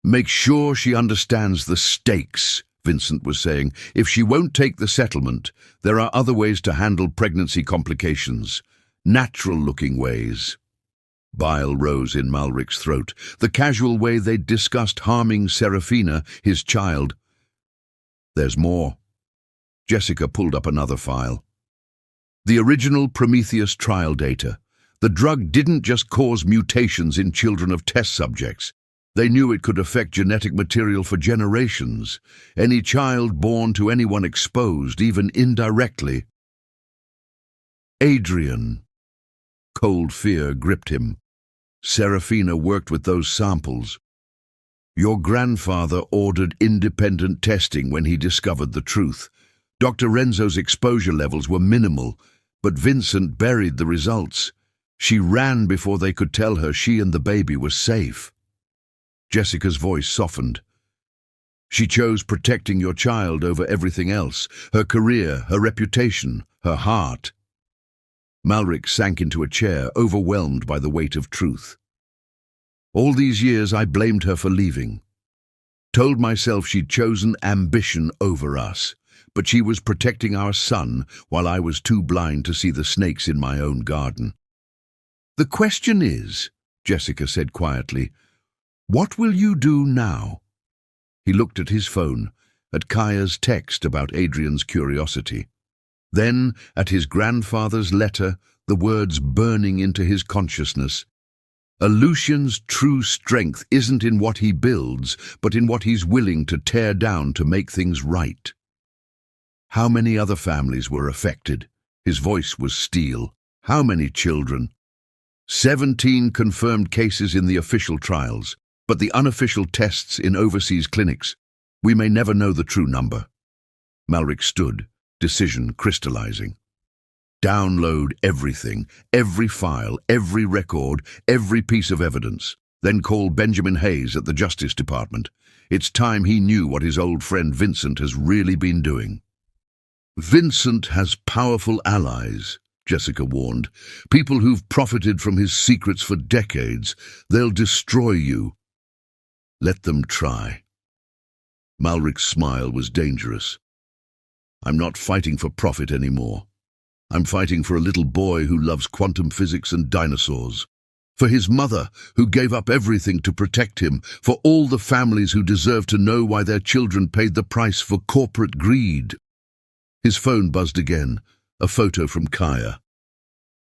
Make sure she understands the stakes, Vincent was saying. If she won't take the settlement, there are other ways to handle pregnancy complications. Natural-looking ways. Bile rose in Malric's throat. The casual way they'd discussed harming Serafina, his child. There's more. Jessica pulled up another file. The original Prometheus trial data. The drug didn't just cause mutations in children of test subjects. They knew it could affect genetic material for generations. Any child born to anyone exposed, even indirectly. Adrian. Cold fear gripped him. Serafina worked with those samples. Your grandfather ordered independent testing when he discovered the truth. Dr. Renzo's exposure levels were minimal, but Vincent buried the results. She ran before they could tell her she and the baby were safe. Jessica's voice softened. She chose protecting your child over everything else, her career, her reputation, her heart. Malric sank into a chair, overwhelmed by the weight of truth. All these years I blamed her for leaving. Told myself she'd chosen ambition over us, but she was protecting our son while I was too blind to see the snakes in my own garden. The question is, Jessica said quietly, what will you do now? He looked at his phone, at Kaya's text about Adrian's curiosity. Then, at his grandfather's letter, the words burning into his consciousness. Lucian's true strength isn't in what he builds, but in what he's willing to tear down to make things right. How many other families were affected? His voice was steel. How many children? 17 confirmed cases in the official trials, but the unofficial tests in overseas clinics. We may never know the true number. Malric stood, decision crystallizing. Download everything, every file, every record, every piece of evidence. Then call Benjamin Hayes at the Justice Department. It's time he knew what his old friend Vincent has really been doing. Vincent has powerful allies, Jessica warned. People who've profited from his secrets for decades. They'll destroy you. Let them try. Malric's smile was dangerous. I'm not fighting for profit anymore. I'm fighting for a little boy who loves quantum physics and dinosaurs. For his mother, who gave up everything to protect him. For all the families who deserve to know why their children paid the price for corporate greed. His phone buzzed again, a photo from Kaya.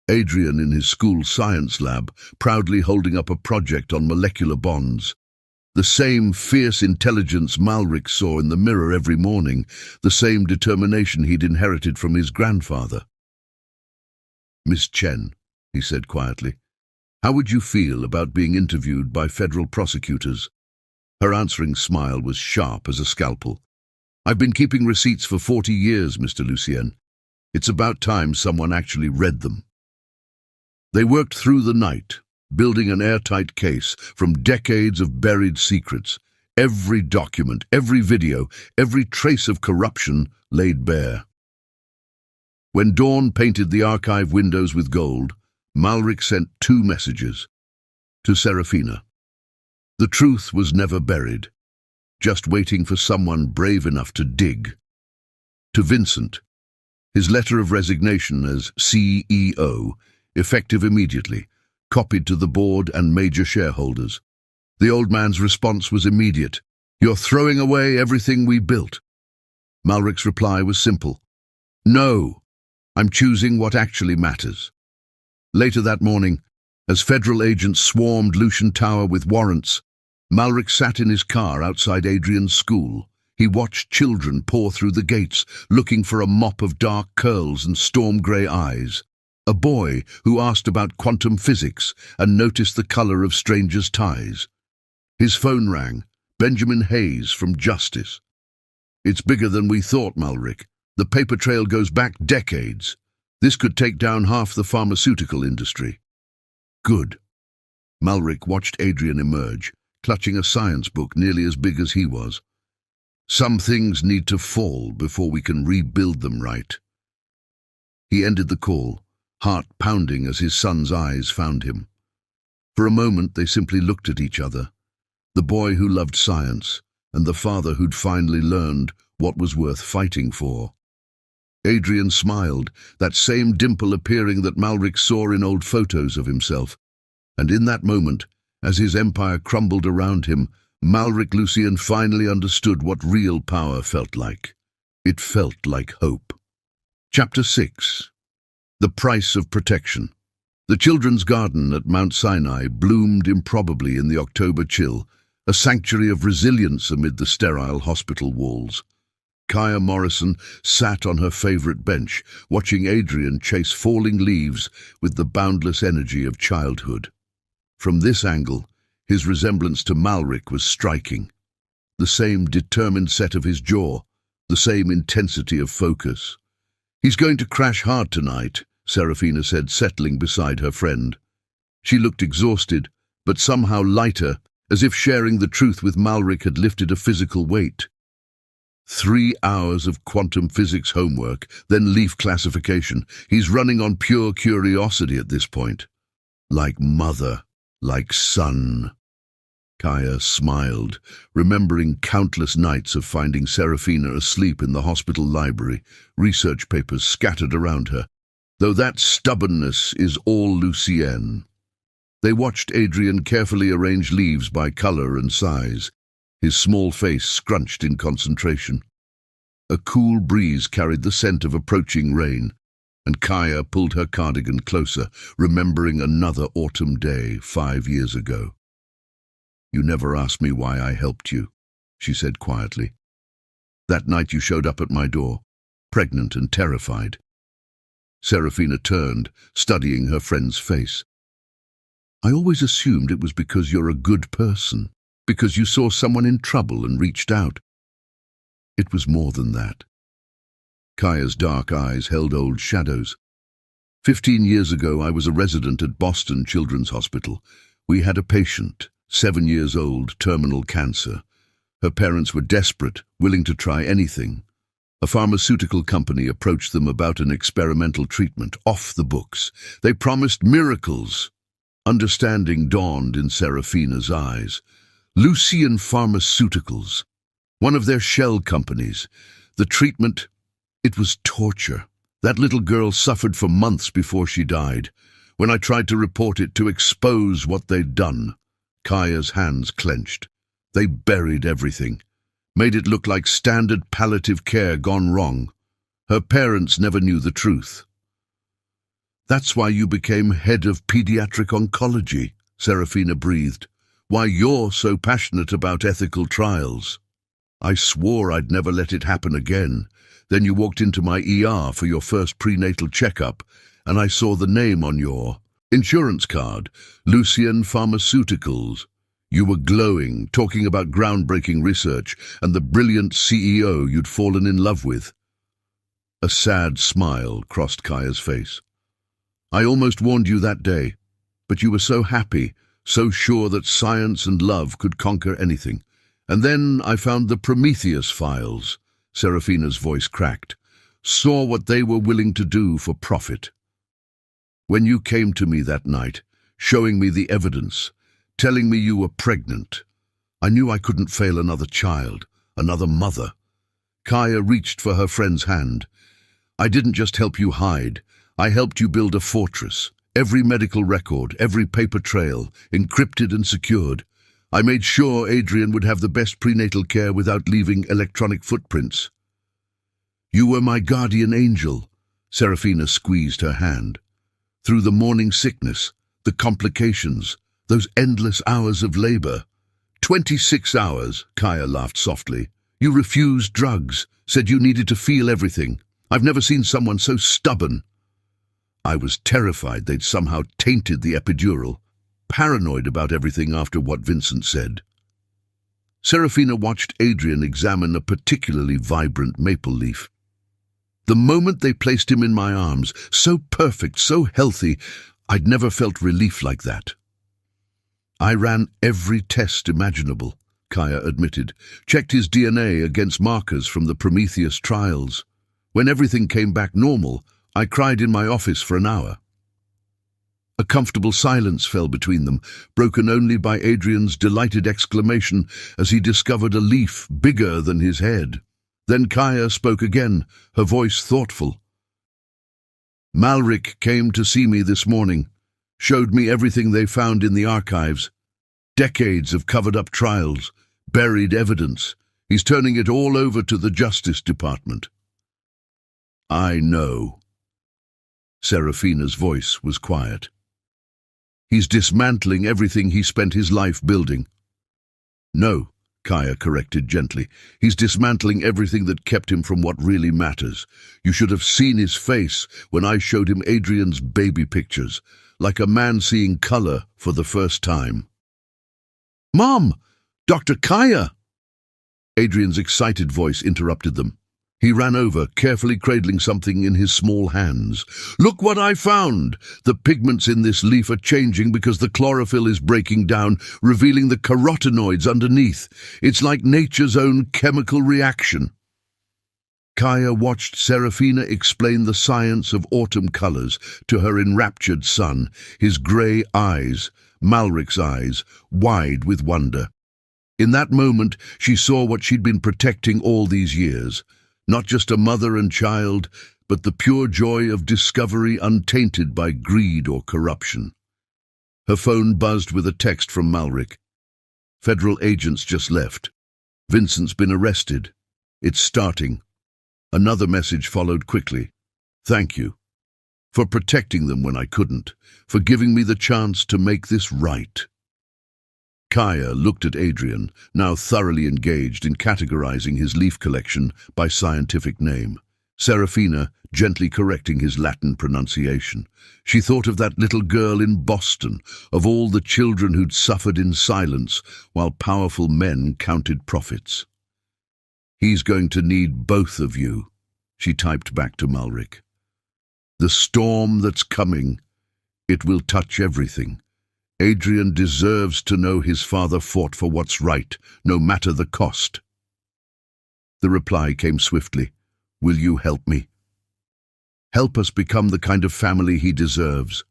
Adrian in his school science lab, proudly holding up a project on molecular bonds. The same fierce intelligence Malric saw in the mirror every morning, the same determination he'd inherited from his grandfather. Miss Chen, he said quietly, how would you feel about being interviewed by federal prosecutors? Her answering smile was sharp as a scalpel. I've been keeping receipts for 40 years, Mr. Lucien. It's about time someone actually read them. They worked through the night, building an airtight case from decades of buried secrets. Every document, every video, every trace of corruption laid bare. When dawn painted the archive windows with gold, Malric sent 2 messages. To Serafina. The truth was never buried, just waiting for someone brave enough to dig. To Vincent. His letter of resignation as CEO, effective immediately, copied to the board and major shareholders. The old man's response was immediate. You're throwing away everything we built. Malric's reply was simple. No, I'm choosing what actually matters. Later that morning, as federal agents swarmed Lucian Tower with warrants, Malric sat in his car outside Adrian's school. He watched children pour through the gates, looking for a mop of dark curls and storm-grey eyes. A boy who asked about quantum physics and noticed the color of strangers' ties. His phone rang. Benjamin Hayes from Justice. It's bigger than we thought, Malric. The paper trail goes back decades. This could take down half the pharmaceutical industry. Good. Malric watched Adrian emerge, clutching a science book nearly as big as he was. Some things need to fall before we can rebuild them right. He ended the call, heart pounding as his son's eyes found him. For a moment they simply looked at each other, the boy who loved science and the father who'd finally learned what was worth fighting for. Adrian smiled, that same dimple appearing that Malric saw in old photos of himself. And in that moment, as his empire crumbled around him, Malric Lucien finally understood what real power felt like. It felt like hope. Chapter 6. The Price of Protection. The children's garden at Mount Sinai bloomed improbably in the October chill, a sanctuary of resilience amid the sterile hospital walls. Kaya Morrison sat on her favorite bench, watching Adrian chase falling leaves with the boundless energy of childhood. From this angle, his resemblance to Malric was striking. The same determined set of his jaw, the same intensity of focus. "He's going to crash hard tonight," Serafina said, settling beside her friend. She looked exhausted, but somehow lighter, as if sharing the truth with Malric had lifted a physical weight. 3 hours of quantum physics homework, then leaf classification. He's running on pure curiosity at this point. Like mother, like son. Kaya smiled, remembering countless nights of finding Serafina asleep in the hospital library, research papers scattered around her. Though that stubbornness is all Lucienne. They watched Adrian carefully arrange leaves by color and size, his small face scrunched in concentration. A cool breeze carried the scent of approaching rain, and Kaya pulled her cardigan closer, remembering another autumn day 5 years ago. "You never asked me why I helped you," she said quietly. "That night you showed up at my door, pregnant and terrified." Serafina turned, studying her friend's face. "I always assumed it was because you're a good person, because you saw someone in trouble and reached out." It was more than that. Kaya's dark eyes held old shadows. 15 years ago, I was a resident at Boston Children's Hospital. We had a patient, 7 years old, terminal cancer. Her parents were desperate, willing to try anything. A pharmaceutical company approached them about an experimental treatment, off the books. They promised miracles. Understanding dawned in Serafina's eyes. Lucian Pharmaceuticals, one of their shell companies. The treatment, it was torture. That little girl suffered for months before she died. When I tried to report it, to expose what they'd done, Kaya's hands clenched. They buried everything. Made it look like standard palliative care gone wrong. Her parents never knew the truth. "That's why you became head of pediatric oncology," Serafina breathed. "Why you're so passionate about ethical trials. I swore I'd never let it happen again. Then you walked into my ER for your first prenatal checkup, and I saw the name on your insurance card, Lucian Pharmaceuticals. You were glowing, talking about groundbreaking research and the brilliant CEO you'd fallen in love with." A sad smile crossed Kaya's face. "I almost warned you that day, but you were so happy, so sure that science and love could conquer anything. And then I found the Prometheus files," Serafina's voice cracked, "saw what they were willing to do for profit. When you came to me that night, showing me the evidence, telling me you were pregnant, I knew I couldn't fail another child, another mother." Kaya reached for her friend's hand. "I didn't just help you hide. I helped you build a fortress. Every medical record, every paper trail, encrypted and secured. I made sure Adrian would have the best prenatal care without leaving electronic footprints." "You were my guardian angel." Serafina squeezed her hand. "Through the morning sickness, the complications, those endless hours of labor." 26 hours, Kaya laughed softly. "You refused drugs, said you needed to feel everything. I've never seen someone so stubborn." "I was terrified they'd somehow tainted the epidural, paranoid about everything after what Vincent said." Serafina watched Adrian examine a particularly vibrant maple leaf. "The moment they placed him in my arms, so perfect, so healthy, I'd never felt relief like that." "I ran every test imaginable," Kaya admitted, "checked his DNA against markers from the Prometheus trials. When everything came back normal, I cried in my office for an hour." A comfortable silence fell between them, broken only by Adrian's delighted exclamation as he discovered a leaf bigger than his head. Then Kaya spoke again, her voice thoughtful. "Malric came to see me this morning, showed me everything they found in the archives. Decades of covered-up trials, buried evidence. He's turning it all over to the Justice Department." "I know." Serafina's voice was quiet. He's dismantling everything he spent his life building. No, Kaya corrected gently. He's dismantling everything that kept him from what really matters. You should have seen his face when I showed him Adrian's baby pictures, like a man seeing color for the first time. Mom! Dr. Kaya! Adrian's excited voice interrupted them. He ran over, carefully cradling something in his small hands. Look what I found! The pigments in this leaf are changing because the chlorophyll is breaking down, revealing the carotenoids underneath. It's like nature's own chemical reaction. Kaya watched Serafina explain the science of autumn colors to her enraptured son, his grey eyes, Malric's eyes, wide with wonder. In that moment, she saw what she'd been protecting all these years. Not just a mother and child, but the pure joy of discovery untainted by greed or corruption. Her phone buzzed with a text from Malric. Federal agents just left. Vincent's been arrested. It's starting. Another message followed quickly. Thank you. For protecting them when I couldn't. For giving me the chance to make this right. Kaya looked at Adrian, now thoroughly engaged in categorizing his leaf collection by scientific name. Serafina gently correcting his Latin pronunciation. She thought of that little girl in Boston, of all the children who'd suffered in silence while powerful men counted profits. He's going to need both of you, she typed back to Malric. The storm that's coming, it will touch everything. Adrian deserves to know his father fought for what's right, no matter the cost. The reply came swiftly. Will you help me? Help us become the kind of family he deserves.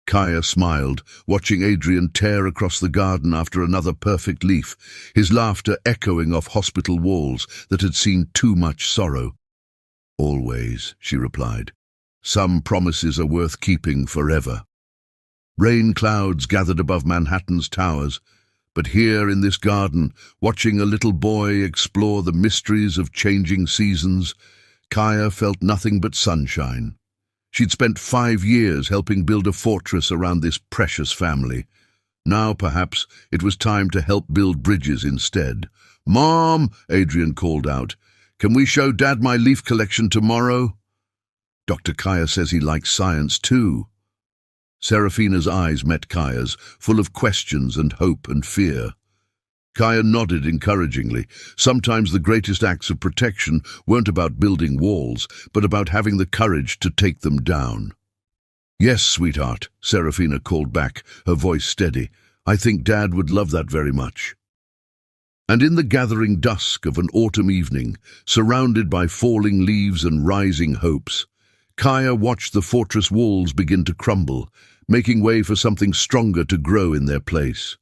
Kaya smiled, watching Adrian tear across the garden after another perfect leaf, his laughter echoing off hospital walls that had seen too much sorrow. Always, she replied. Some promises are worth keeping forever. Rain clouds gathered above Manhattan's towers, but here in this garden, watching a little boy explore the mysteries of changing seasons, Kaya felt nothing but sunshine. She'd spent 5 years helping build a fortress around this precious family. Now, perhaps, it was time to help build bridges instead. Mom, Adrian called out, can we show Dad my leaf collection tomorrow? Dr. Kaya says he likes science too. Serafina's eyes met Kaya's, full of questions and hope and fear. Kaya nodded encouragingly. Sometimes the greatest acts of protection weren't about building walls, but about having the courage to take them down. Yes, sweetheart, Serafina called back, her voice steady. I think Dad would love that very much. And in the gathering dusk of an autumn evening, surrounded by falling leaves and rising hopes, Kaya watched the fortress walls begin to crumble, making way for something stronger to grow in their place.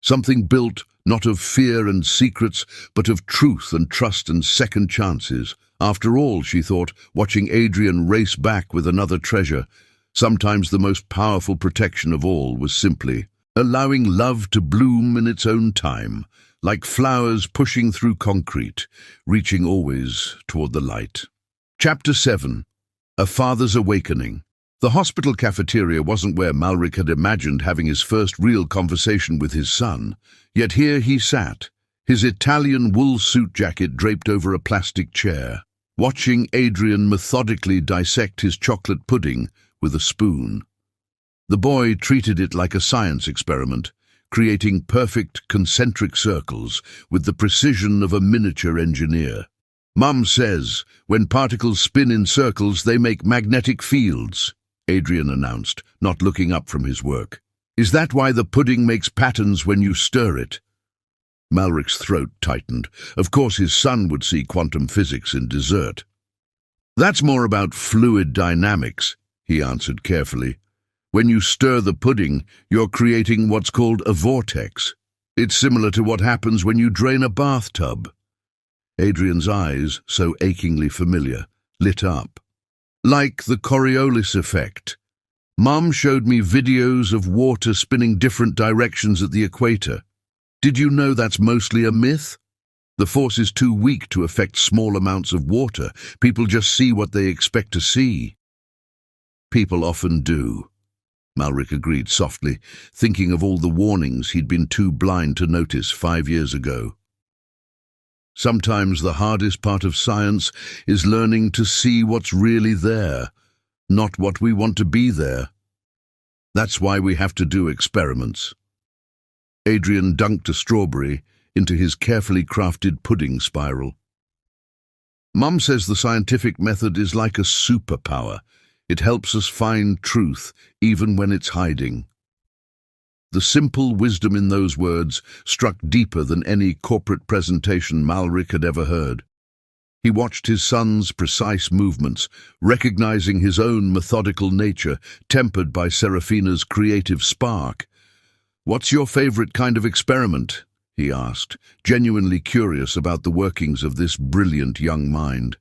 Something built not of fear and secrets, but of truth and trust and second chances. After all, she thought, watching Adrian race back with another treasure, sometimes the most powerful protection of all was simply allowing love to bloom in its own time, like flowers pushing through concrete, reaching always toward the light. Chapter 7. A Father's Awakening. The hospital cafeteria wasn't where Malric had imagined having his first real conversation with his son, yet here he sat, his Italian wool suit jacket draped over a plastic chair, watching Adrian methodically dissect his chocolate pudding with a spoon. The boy treated it like a science experiment, creating perfect concentric circles with the precision of a miniature engineer. Mum says, when particles spin in circles, they make magnetic fields, Adrian announced, not looking up from his work. Is that why the pudding makes patterns when you stir it? Malric's throat tightened. Of course his son would see quantum physics in dessert. That's more about fluid dynamics, he answered carefully. When you stir the pudding, you're creating what's called a vortex. It's similar to what happens when you drain a bathtub. Adrian's eyes, so achingly familiar, lit up. Like the Coriolis effect. Mum showed me videos of water spinning different directions at the equator. Did you know that's mostly a myth? The force is too weak to affect small amounts of water. People just see what they expect to see. People often do. Malric agreed softly, thinking of all the warnings he'd been too blind to notice 5 years ago. Sometimes the hardest part of science is learning to see what's really there, not what we want to be there. That's why we have to do experiments. Adrian dunked a strawberry into his carefully crafted pudding spiral. Mum says the scientific method is like a superpower. It helps us find truth, even when it's hiding. The simple wisdom in those words struck deeper than any corporate presentation Malric had ever heard. He watched his son's precise movements, recognizing his own methodical nature, tempered by Serafina's creative spark. "What's your favorite kind of experiment?" he asked, genuinely curious about the workings of this brilliant young mind.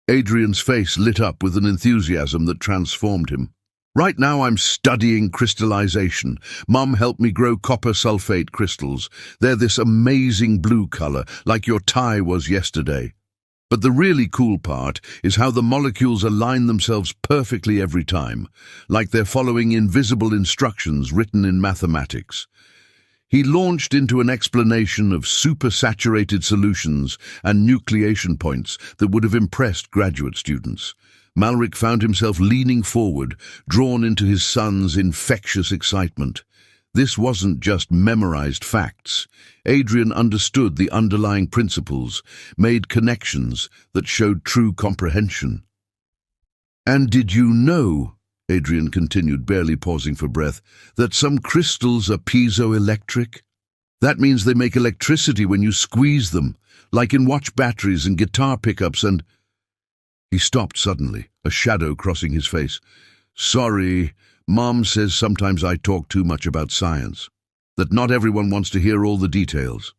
Adrian's face lit up with an enthusiasm that transformed him. "Right now I'm studying crystallization. Mum helped me grow copper sulfate crystals. They're this amazing blue color, like your tie was yesterday. But the really cool part is how the molecules align themselves perfectly every time, like they're following invisible instructions written in mathematics." He launched into an explanation of supersaturated solutions and nucleation points that would have impressed graduate students. Malric found himself leaning forward, drawn into his son's infectious excitement. This wasn't just memorized facts. Adrian understood the underlying principles, made connections that showed true comprehension. "And did you know," Adrian continued, barely pausing for breath, "that some crystals are piezoelectric? That means they make electricity when you squeeze them, like in watch batteries and guitar pickups and—" He stopped suddenly, a shadow crossing his face. "Sorry, Mom says sometimes I talk too much about science, that not everyone wants to hear all the details."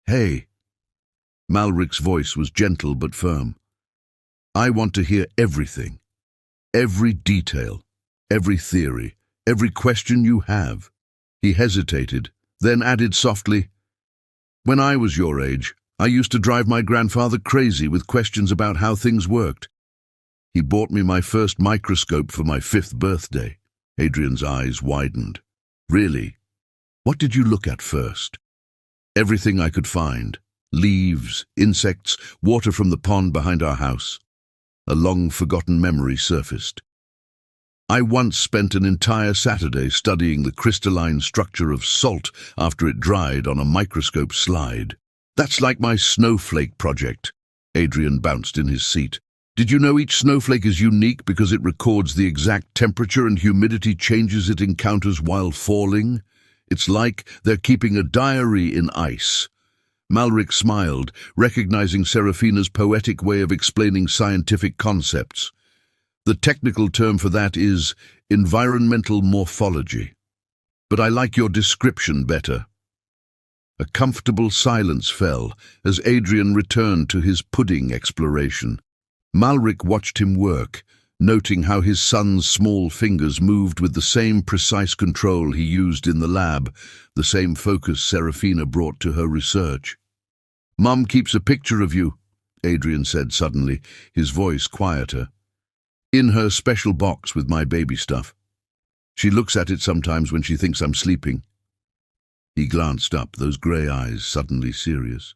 "Hey." Malric's voice was gentle but firm. "I want to hear everything. Every detail, every theory, every question you have." He hesitated, then added softly, "When I was your age, I used to drive my grandfather crazy with questions about how things worked. He bought me my first microscope for my 5th birthday." Adrian's eyes widened. "Really? What did you look at first?" "Everything I could find. Leaves, insects, water from the pond behind our house." A long-forgotten memory surfaced. "I once spent an entire Saturday studying the crystalline structure of salt after it dried on a microscope slide. That's like my snowflake project." Adrian bounced in his seat. "Did you know each snowflake is unique because it records the exact temperature and humidity changes it encounters while falling? It's like they're keeping a diary in ice." Malric smiled, recognizing Serafina's poetic way of explaining scientific concepts. "The technical term for that is environmental morphology. But I like your description better." A comfortable silence fell as Adrian returned to his pudding exploration. Malric watched him work, noting how his son's small fingers moved with the same precise control he used in the lab, the same focus Serafina brought to her research. "Mum keeps a picture of you," Adrian said suddenly, his voice quieter, "in her special box with my baby stuff. She looks at it sometimes when she thinks I'm sleeping." He glanced up, those grey eyes suddenly serious.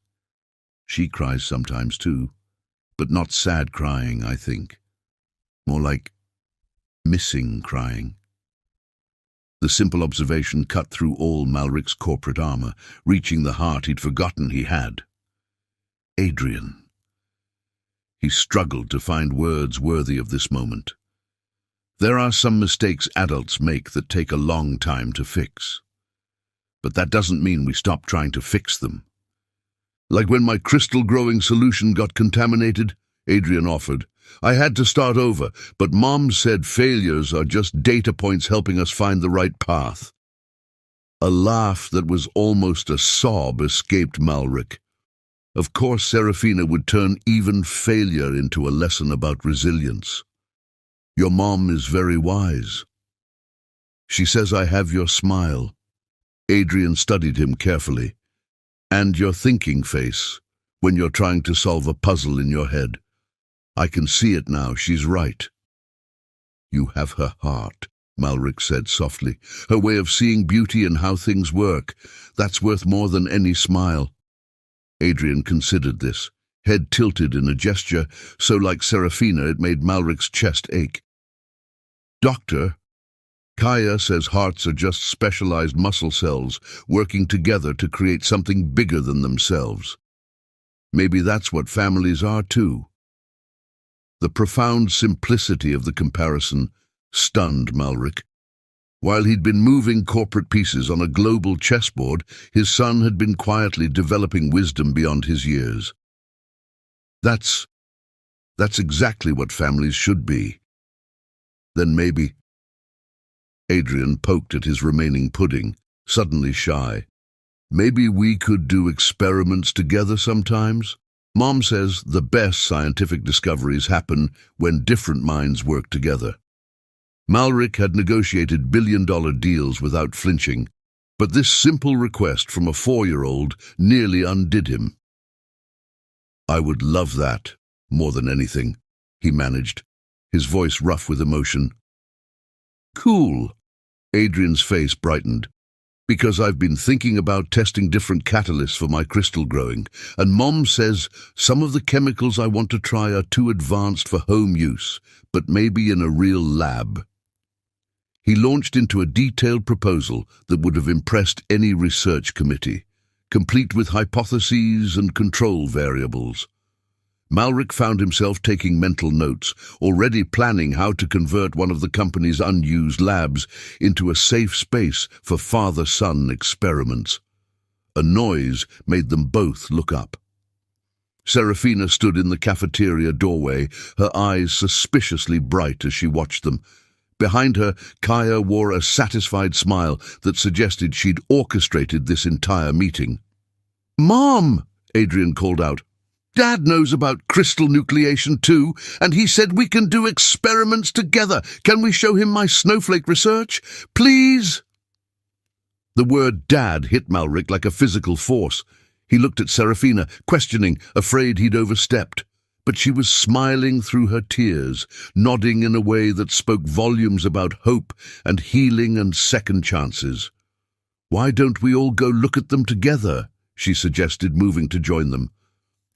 "She cries sometimes too, but not sad crying, I think. More like missing crying." The simple observation cut through all Malric's corporate armor, reaching the heart he'd forgotten he had. "Adrian." He struggled to find words worthy of this moment. "There are some mistakes adults make that take a long time to fix. But that doesn't mean we stop trying to fix them. Like when my crystal-growing solution got contaminated," Adrian offered. "I had to start over, but Mom said failures are just data points helping us find the right path." A laugh that was almost a sob escaped Malric. Of course, Serafina would turn even failure into a lesson about resilience. "Your mom is very wise. She says I have your smile." Adrian studied him carefully. "And your thinking face, when you're trying to solve a puzzle in your head. I can see it now, she's right. You have her heart." Malric said softly. Her way of seeing beauty and how things work, that's worth more than any smile. Adrian considered this, head tilted in a gesture so like Serafina it made Malric's chest ache. Doctor, Kaya says hearts are just specialized muscle cells working together to create something bigger than themselves. Maybe that's what families are too. The profound simplicity of the comparison stunned Malric. While he'd been moving corporate pieces on a global chessboard, his son had been quietly developing wisdom beyond his years. That's exactly what families should be. Then maybe... Adrian poked at his remaining pudding, suddenly shy. Maybe we could do experiments together sometimes? Mom says the best scientific discoveries happen when different minds work together. Malric had negotiated billion-dollar deals without flinching, but this simple request from a 4-year-old nearly undid him. I would love that, more than anything, he managed, his voice rough with emotion. Cool. Adrian's face brightened. Because I've been thinking about testing different catalysts for my crystal growing, and Mom says some of the chemicals I want to try are too advanced for home use, but maybe in a real lab. He launched into a detailed proposal that would have impressed any research committee, complete with hypotheses and control variables. Malric found himself taking mental notes, already planning how to convert one of the company's unused labs into a safe space for father-son experiments. A noise made them both look up. Serafina stood in the cafeteria doorway, her eyes suspiciously bright as she watched them. Behind her, Kaya wore a satisfied smile that suggested she'd orchestrated this entire meeting. "Mom!" Adrian called out. "Dad knows about crystal nucleation too, and he said we can do experiments together. Can we show him my snowflake research? Please?" The word Dad hit Malric like a physical force. He looked at Serafina, questioning, afraid he'd overstepped. But she was smiling through her tears, nodding in a way that spoke volumes about hope and healing and second chances. "Why don't we all go look at them together?" she suggested, moving to join them.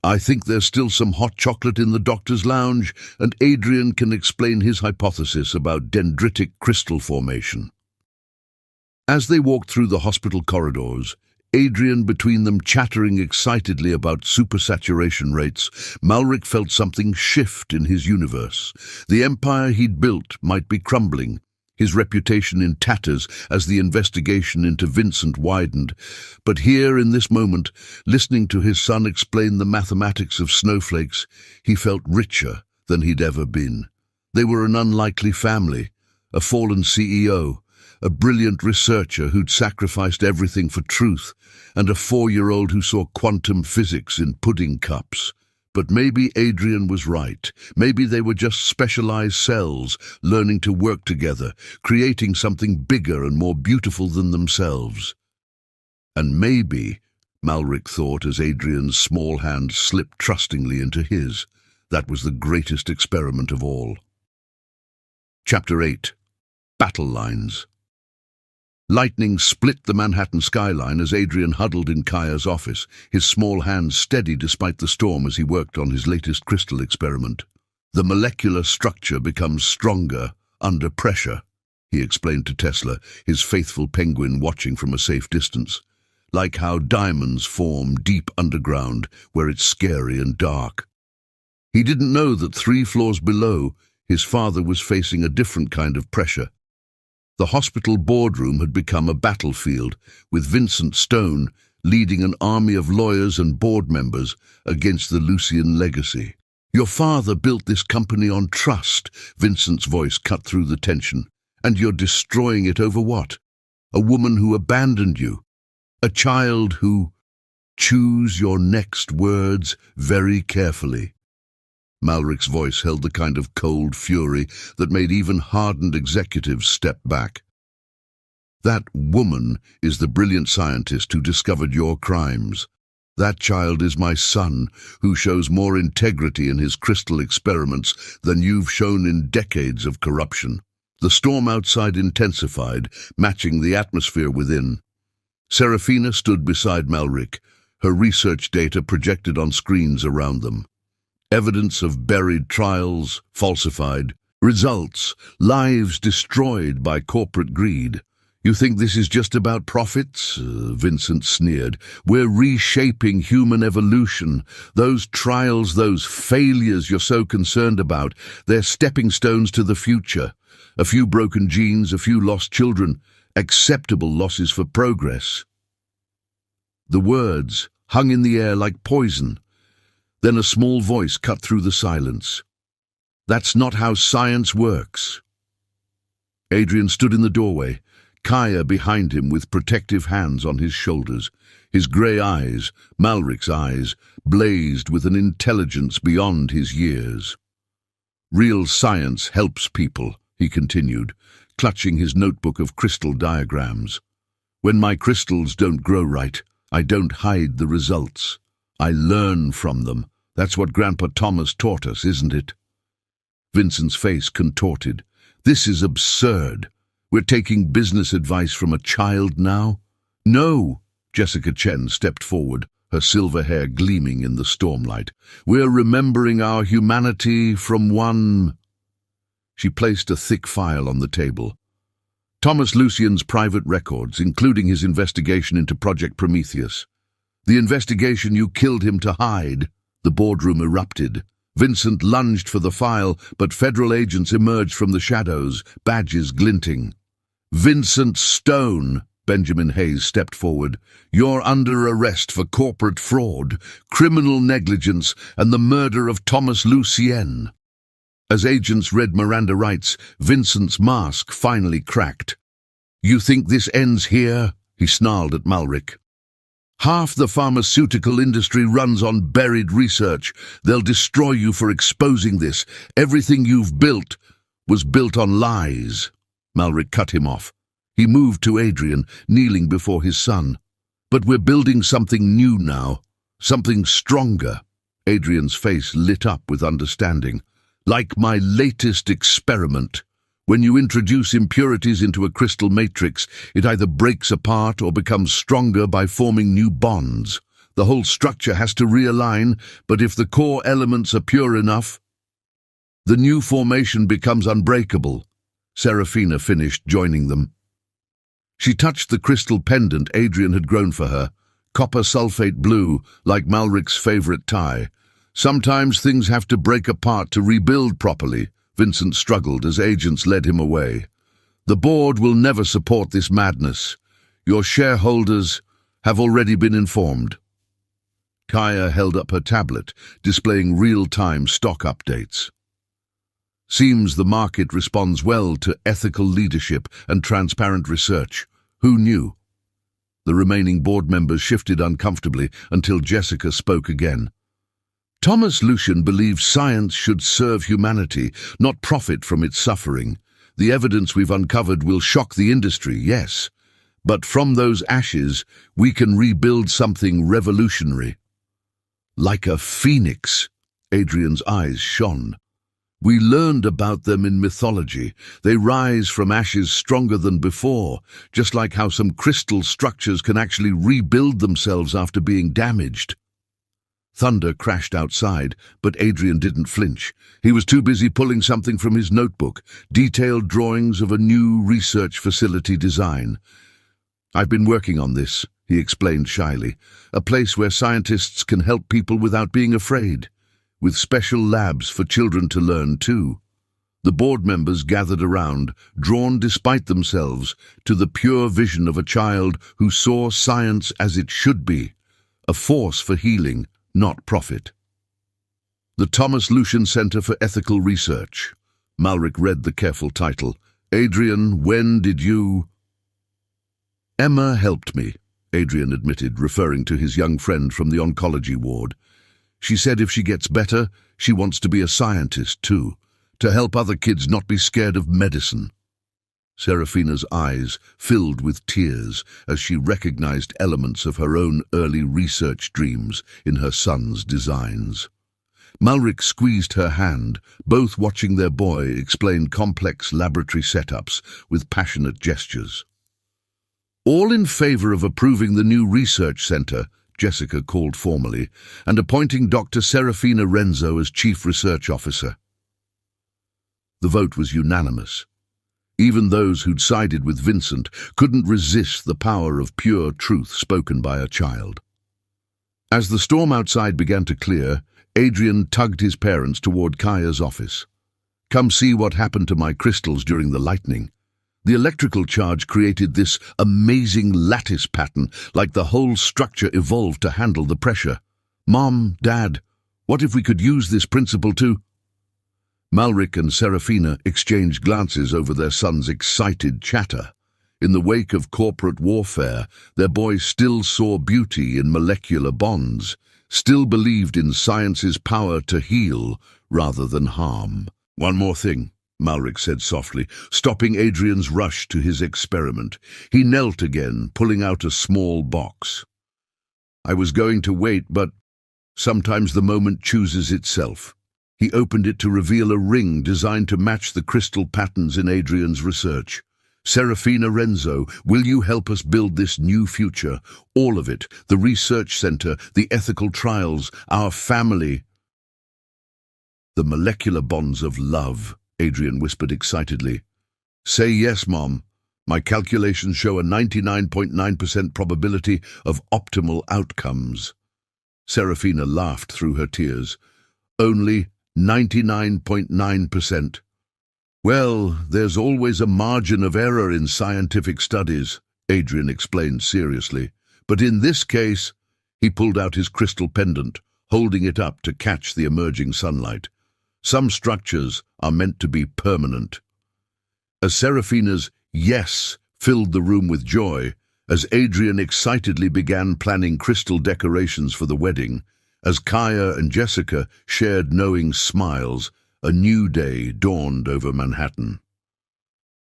"I think there's still some hot chocolate in the doctor's lounge, and Adrian can explain his hypothesis about dendritic crystal formation." As they walked through the hospital corridors, Adrian between them chattering excitedly about supersaturation rates, Malric felt something shift in his universe. The empire he'd built might be crumbling, his reputation in tatters as the investigation into Vincent widened. But here, in this moment, listening to his son explain the mathematics of snowflakes, he felt richer than he'd ever been. They were an unlikely family, a fallen CEO, a brilliant researcher who'd sacrificed everything for truth, and a 4-year-old who saw quantum physics in pudding cups. But maybe Adrian was right. Maybe they were just specialized cells, learning to work together, creating something bigger and more beautiful than themselves. And maybe, Malric thought as Adrian's small hand slipped trustingly into his, that was the greatest experiment of all. Chapter 8. Battle Lines. Lightning split the Manhattan skyline as Adrian huddled in Kaya's office, his small hands steady despite the storm as he worked on his latest crystal experiment. "The molecular structure becomes stronger under pressure," he explained to Tesla, his faithful penguin watching from a safe distance. "Like how diamonds form deep underground, where it's scary and dark." He didn't know that 3 floors below, his father was facing a different kind of pressure. The hospital boardroom had become a battlefield, with Vincent Stone leading an army of lawyers and board members against the Lucian legacy. "Your father built this company on trust," Vincent's voice cut through the tension. "And you're destroying it over what? A woman who abandoned you? A child who—" "Choose your next words very carefully." Malric's voice held the kind of cold fury that made even hardened executives step back. "That woman is the brilliant scientist who discovered your crimes. That child is my son, who shows more integrity in his crystal experiments than you've shown in decades of corruption. The storm outside intensified, matching the atmosphere within. Serafina stood beside Malric, her research data projected on screens around them. Evidence of buried trials, falsified. Results, lives destroyed by corporate greed. You think this is just about profits? Vincent sneered. We're reshaping human evolution. Those trials, those failures you're so concerned about, they're stepping stones to the future. A few broken genes, a few lost children, acceptable losses for progress. The words hung in the air like poison. Then a small voice cut through the silence. That's not how science works. Adrian stood in the doorway, Kaya behind him with protective hands on his shoulders. His grey eyes, Malric's eyes, blazed with an intelligence beyond his years. Real science helps people, he continued, clutching his notebook of crystal diagrams. When my crystals don't grow right, I don't hide the results. I learn from them. That's what Grandpa Thomas taught us, isn't it? Vincent's face contorted. This is absurd. We're taking business advice from a child now? No, Jessica Chen stepped forward, her silver hair gleaming in the stormlight. We're remembering our humanity from one... She placed a thick file on the table. Thomas Lucian's private records, including his investigation into Project Prometheus. The investigation you killed him to hide. The boardroom erupted. Vincent lunged for the file, but federal agents emerged from the shadows, badges glinting. Vincent Stone, Benjamin Hayes stepped forward. You're under arrest for corporate fraud, criminal negligence, and the murder of Thomas Lucien. As agents read Miranda rights, Vincent's mask finally cracked. You think this ends here? He snarled at Malric. Half the pharmaceutical industry runs on buried research. They'll destroy you for exposing this. Everything you've built was built on lies. Malric cut him off. He moved to Adrian, kneeling before his son. But we're building something new now. Something stronger. Adrian's face lit up with understanding. Like my latest experiment. When you introduce impurities into a crystal matrix, it either breaks apart or becomes stronger by forming new bonds. The whole structure has to realign, but if the core elements are pure enough, the new formation becomes unbreakable. Serafina finished, joining them. She touched the crystal pendant Adrian had grown for her, copper sulfate blue, like Malric's favorite tie. Sometimes things have to break apart to rebuild properly. Vincent struggled as agents led him away. The board will never support this madness. Your shareholders have already been informed. Kaya held up her tablet, displaying real-time stock updates. Seems the market responds well to ethical leadership and transparent research. Who knew? The remaining board members shifted uncomfortably until Jessica spoke again. Thomas Lucian believes science should serve humanity, not profit from its suffering. The evidence we've uncovered will shock the industry, yes. But from those ashes, we can rebuild something revolutionary. Like a phoenix, Adrian's eyes shone. We learned about them in mythology. They rise from ashes stronger than before, just like how some crystal structures can actually rebuild themselves after being damaged. Thunder crashed outside, but Adrian didn't flinch. He was too busy pulling something from his notebook, detailed drawings of a new research facility design. I've been working on this, he explained shyly, a place where scientists can help people without being afraid, with special labs for children to learn too. The board members gathered around, drawn despite themselves to the pure vision of a child who saw science as it should be, a force for healing, not profit. The Thomas Lucian Center for Ethical Research. Malric read the careful title. Adrian, when did you... Emma helped me, Adrian admitted, referring to his young friend from the oncology ward. She said if she gets better, she wants to be a scientist too, to help other kids not be scared of medicine. Serafina's eyes filled with tears as she recognized elements of her own early research dreams in her son's designs. Malric squeezed her hand, both watching their boy explain complex laboratory setups with passionate gestures. "All in favor of approving the new research center," Jessica called formally, "and appointing Dr. Serafina Renzo as Chief Research Officer." The vote was unanimous. Even those who'd sided with Vincent couldn't resist the power of pure truth spoken by a child. As the storm outside began to clear, Adrian tugged his parents toward Kaya's office. "Come see what happened to my crystals during the lightning. The electrical charge created this amazing lattice pattern, like the whole structure evolved to handle the pressure. Mom, Dad, what if we could use this principle to—" Malric and Serafina exchanged glances over their son's excited chatter. In the wake of corporate warfare, their boy still saw beauty in molecular bonds, still believed in science's power to heal rather than harm. "One more thing," Malric said softly, stopping Adrian's rush to his experiment. He knelt again, pulling out a small box. "I was going to wait, but sometimes the moment chooses itself." He opened it to reveal a ring designed to match the crystal patterns in Adrian's research. "Serafina Renzo, will you help us build this new future? All of it, the research center, the ethical trials, our family." "The molecular bonds of love," Adrian whispered excitedly. "Say yes, Mom. My calculations show a 99.9% probability of optimal outcomes." Serafina laughed through her tears. "Only 99.9%. "Well, there's always a margin of error in scientific studies," Adrian explained seriously. "But in this case—" He pulled out his crystal pendant, holding it up to catch the emerging sunlight. "Some structures are meant to be permanent." As Serafina's yes filled the room with joy, as Adrian excitedly began planning crystal decorations for the wedding, as Kaya and Jessica shared knowing smiles, a new day dawned over Manhattan.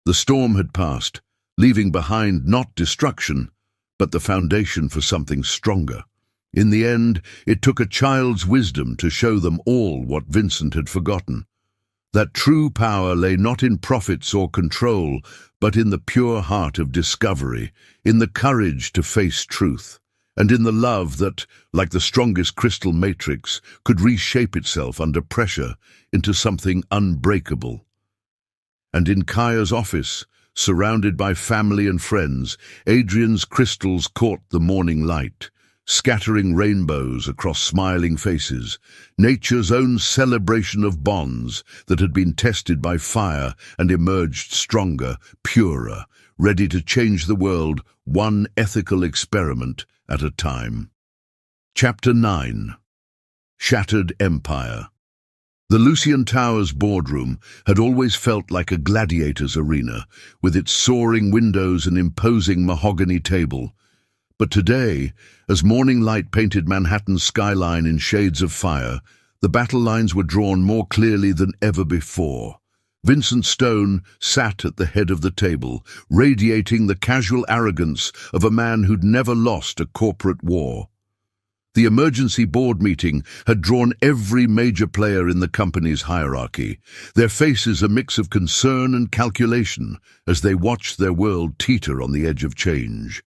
The storm had passed, leaving behind not destruction, but the foundation for something stronger. In the end, it took a child's wisdom to show them all what Vincent had forgotten. That true power lay not in profits or control, but in the pure heart of discovery, in the courage to face truth, and in the love that, like the strongest crystal matrix, could reshape itself under pressure into something unbreakable. And in Kaya's office, surrounded by family and friends, Adrian's crystals caught the morning light, scattering rainbows across smiling faces, nature's own celebration of bonds that had been tested by fire and emerged stronger, purer, ready to change the world one ethical experiment at a time. Chapter 9. Shattered Empire. The Lucian Towers boardroom had always felt like a gladiator's arena, with its soaring windows and imposing mahogany table. But today, as morning light painted Manhattan's skyline in shades of fire, the battle lines were drawn more clearly than ever before. Vincent Stone sat at the head of the table, radiating the casual arrogance of a man who'd never lost a corporate war. The emergency board meeting had drawn every major player in the company's hierarchy, their faces a mix of concern and calculation as they watched their world teeter on the edge of change.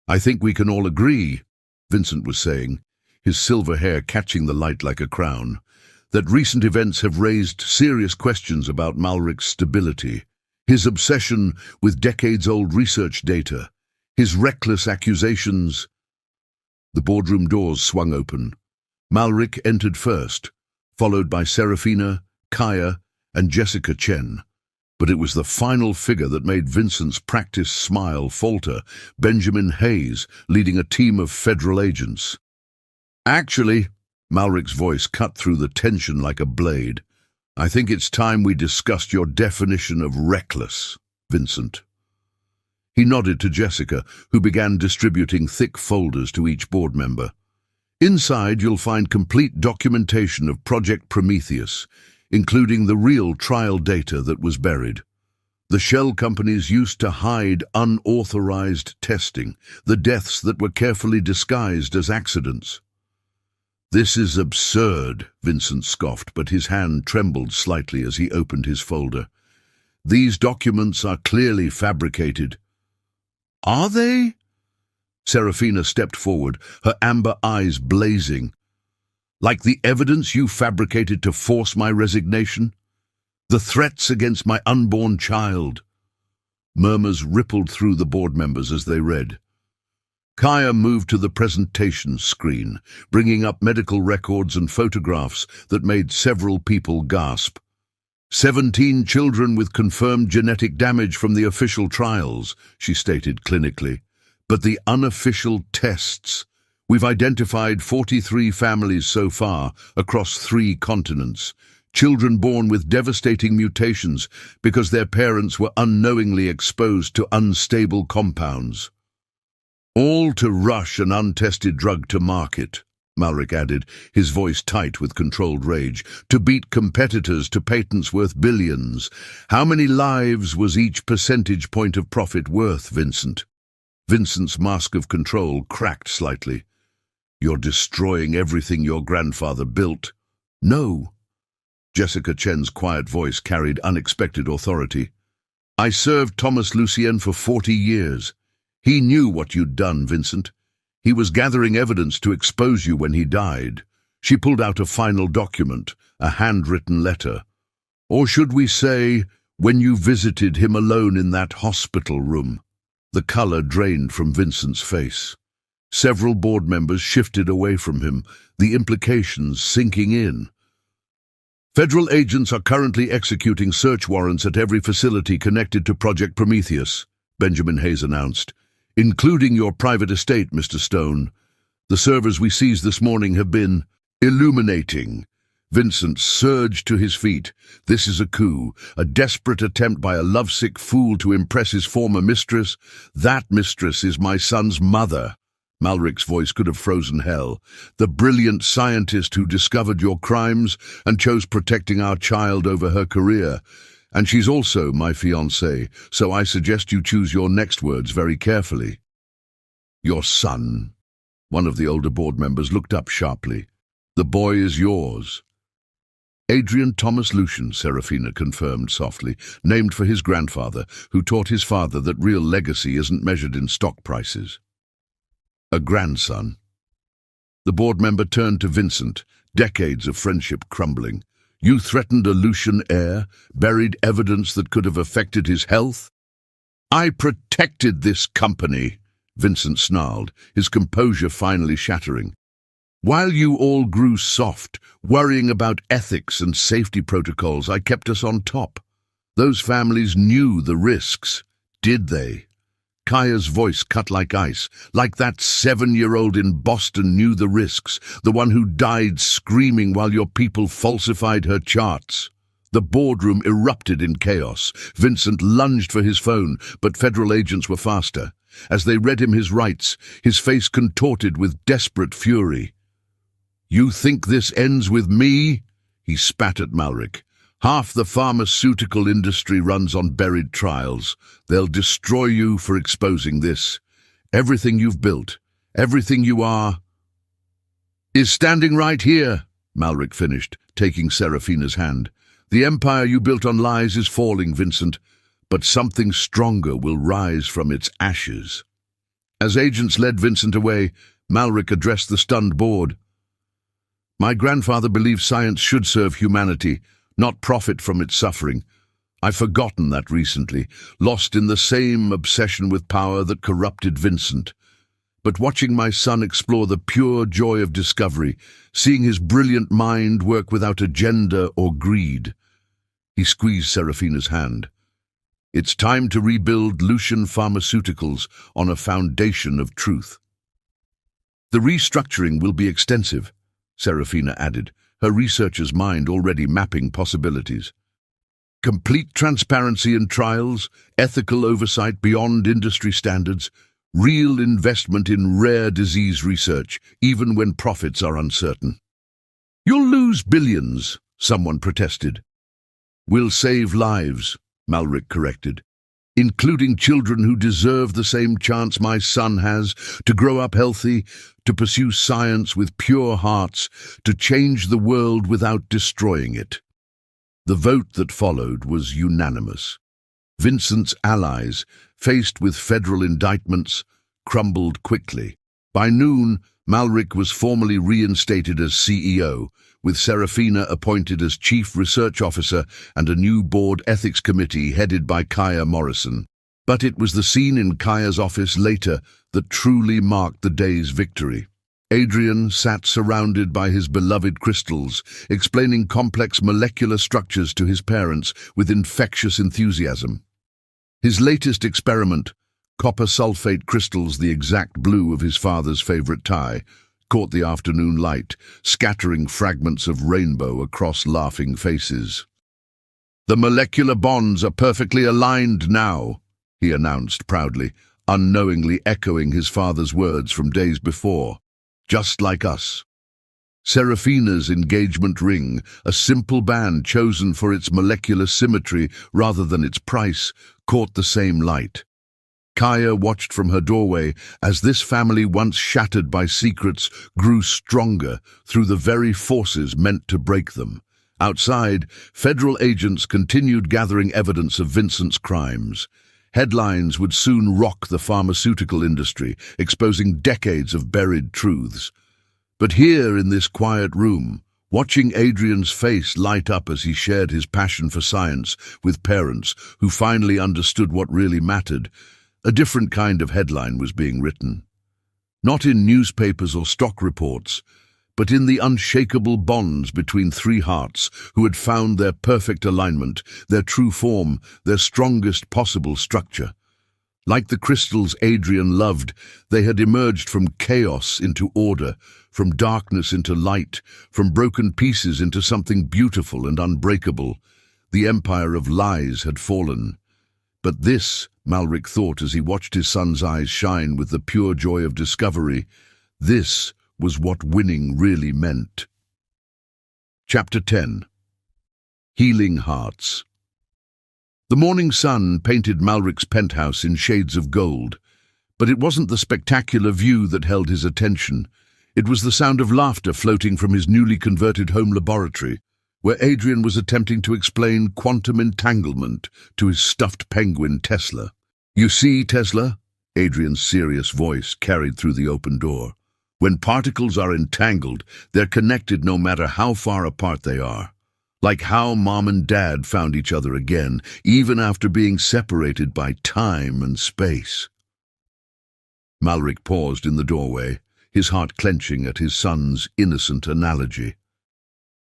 "I think we can all agree," Vincent was saying, his silver hair catching the light like a crown, "that recent events have raised serious questions about Malric's stability, his obsession with decades-old research data, his reckless accusations." The boardroom doors swung open. Malric entered first, followed by Serafina, Kaya, and Jessica Chen. But it was the final figure that made Vincent's practiced smile falter, Benjamin Hayes, leading a team of federal agents. "Actually," Malric's voice cut through the tension like a blade, "I think it's time we discussed your definition of reckless, Vincent." He nodded to Jessica, who began distributing thick folders to each board member. "Inside, you'll find complete documentation of Project Prometheus, including the real trial data that was buried. The shell companies used to hide unauthorized testing, the deaths that were carefully disguised as accidents." This is absurd, Vincent scoffed, but his hand trembled slightly as he opened his folder. These documents are clearly fabricated. Are they? Serafina stepped forward, her amber eyes blazing. Like the evidence you fabricated to force my resignation? The threats against my unborn child? Murmurs rippled through the board members as they read. Kaya moved to the presentation screen, bringing up medical records and photographs that made several people gasp. 17 children with confirmed genetic damage from the official trials, she stated clinically. But the unofficial tests. We've identified 43 families so far across 3 continents. Children born with devastating mutations because their parents were unknowingly exposed to unstable compounds. All to rush an untested drug to market, Malric added, his voice tight with controlled rage, to beat competitors to patents worth billions. How many lives was each percentage point of profit worth, Vincent? Vincent's mask of control cracked slightly. You're destroying everything your grandfather built. No. Jessica Chen's quiet voice carried unexpected authority. I served Thomas Lucien for 40 years. He knew what you'd done, Vincent. He was gathering evidence to expose you when he died. She pulled out a final document, a handwritten letter. Or should we say, when you visited him alone in that hospital room? The color drained from Vincent's face. Several board members shifted away from him, the implications sinking in. Federal agents are currently executing search warrants at every facility connected to Project Prometheus, Benjamin Hayes announced. Including your private estate, Mr. Stone. The servers we seized this morning have been illuminating. Vincent surged to his feet. This is a coup, a desperate attempt by a lovesick fool to impress his former mistress. That mistress is my son's mother. Malric's voice could have frozen hell. The brilliant scientist who discovered your crimes and chose protecting our child over her career. And she's also my fiancée, so I suggest you choose your next words very carefully. Your son. One of the older board members looked up sharply. The boy is yours. Adrian Thomas Lucien, Serafina confirmed softly, named for his grandfather, who taught his father that real legacy isn't measured in stock prices. A grandson. The board member turned to Vincent, decades of friendship crumbling. You threatened a Lucien heir, buried evidence that could have affected his health? I protected this company, Vincent snarled, his composure finally shattering. While you all grew soft, worrying about ethics and safety protocols, I kept us on top. Those families knew the risks, did they? Kaya's voice cut like ice, like that 7-year-old in Boston knew the risks, the one who died screaming while your people falsified her charts. The boardroom erupted in chaos. Vincent lunged for his phone, but federal agents were faster. As they read him his rights, his face contorted with desperate fury. You think this ends with me? He spat at Malric. Half the pharmaceutical industry runs on buried trials. They'll destroy you for exposing this. Everything you've built, everything you are, is standing right here, Malric finished, taking Serafina's hand. The empire you built on lies is falling, Vincent, but something stronger will rise from its ashes. As agents led Vincent away, Malric addressed the stunned board. My grandfather believed science should serve humanity, not profit from its suffering. I've forgotten that recently, lost in the same obsession with power that corrupted Vincent. But watching my son explore the pure joy of discovery, seeing his brilliant mind work without agenda or greed. He squeezed Serafina's hand. It's time to rebuild Lucien Pharmaceuticals on a foundation of truth. The restructuring will be extensive, Serafina added, her researcher's mind already mapping possibilities. Complete transparency in trials, ethical oversight beyond industry standards, real investment in rare disease research, even when profits are uncertain. You'll lose billions, someone protested. We'll save lives, Malric corrected. including children who deserve the same chance my son has to grow up healthy, to pursue science with pure hearts, to change the world without destroying it. The vote that followed was unanimous. Vincent's allies, faced with federal indictments, crumbled quickly. By noon, Malric was formally reinstated as CEO, with Serafina appointed as Chief Research Officer and a new board ethics committee headed by Kaya Morrison. But it was the scene in Kaya's office later that truly marked the day's victory. Adrian sat surrounded by his beloved crystals, explaining complex molecular structures to his parents with infectious enthusiasm. His latest experiment, copper sulfate crystals the exact blue of his father's favorite tie, caught the afternoon light, scattering fragments of rainbow across laughing faces. "The molecular bonds are perfectly aligned now," he announced proudly, unknowingly echoing his father's words from days before. "Just like us." Serafina's engagement ring, a simple band chosen for its molecular symmetry rather than its price, caught the same light. Kaya watched from her doorway as this family, once shattered by secrets, grew stronger through the very forces meant to break them. Outside, federal agents continued gathering evidence of Vincent's crimes. Headlines would soon rock the pharmaceutical industry, exposing decades of buried truths. But here in this quiet room, watching Adrian's face light up as he shared his passion for science with parents who finally understood what really mattered, a different kind of headline was being written. Not in newspapers or stock reports, but in the unshakable bonds between three hearts who had found their perfect alignment, their true form, their strongest possible structure. Like the crystals Adrian loved, they had emerged from chaos into order, from darkness into light, from broken pieces into something beautiful and unbreakable. The empire of lies had fallen. But this, Malric thought as he watched his son's eyes shine with the pure joy of discovery, this was what winning really meant. Chapter 10. Healing Hearts. The morning sun painted Malric's penthouse in shades of gold, but it wasn't the spectacular view that held his attention. It was the sound of laughter floating from his newly converted home laboratory, where Adrian was attempting to explain quantum entanglement to his stuffed penguin Tesla. "You see, Tesla," Adrian's serious voice carried through the open door, "when particles are entangled, they're connected no matter how far apart they are. Like how Mom and Dad found each other again, even after being separated by time and space." Malric paused in the doorway, his heart clenching at his son's innocent analogy.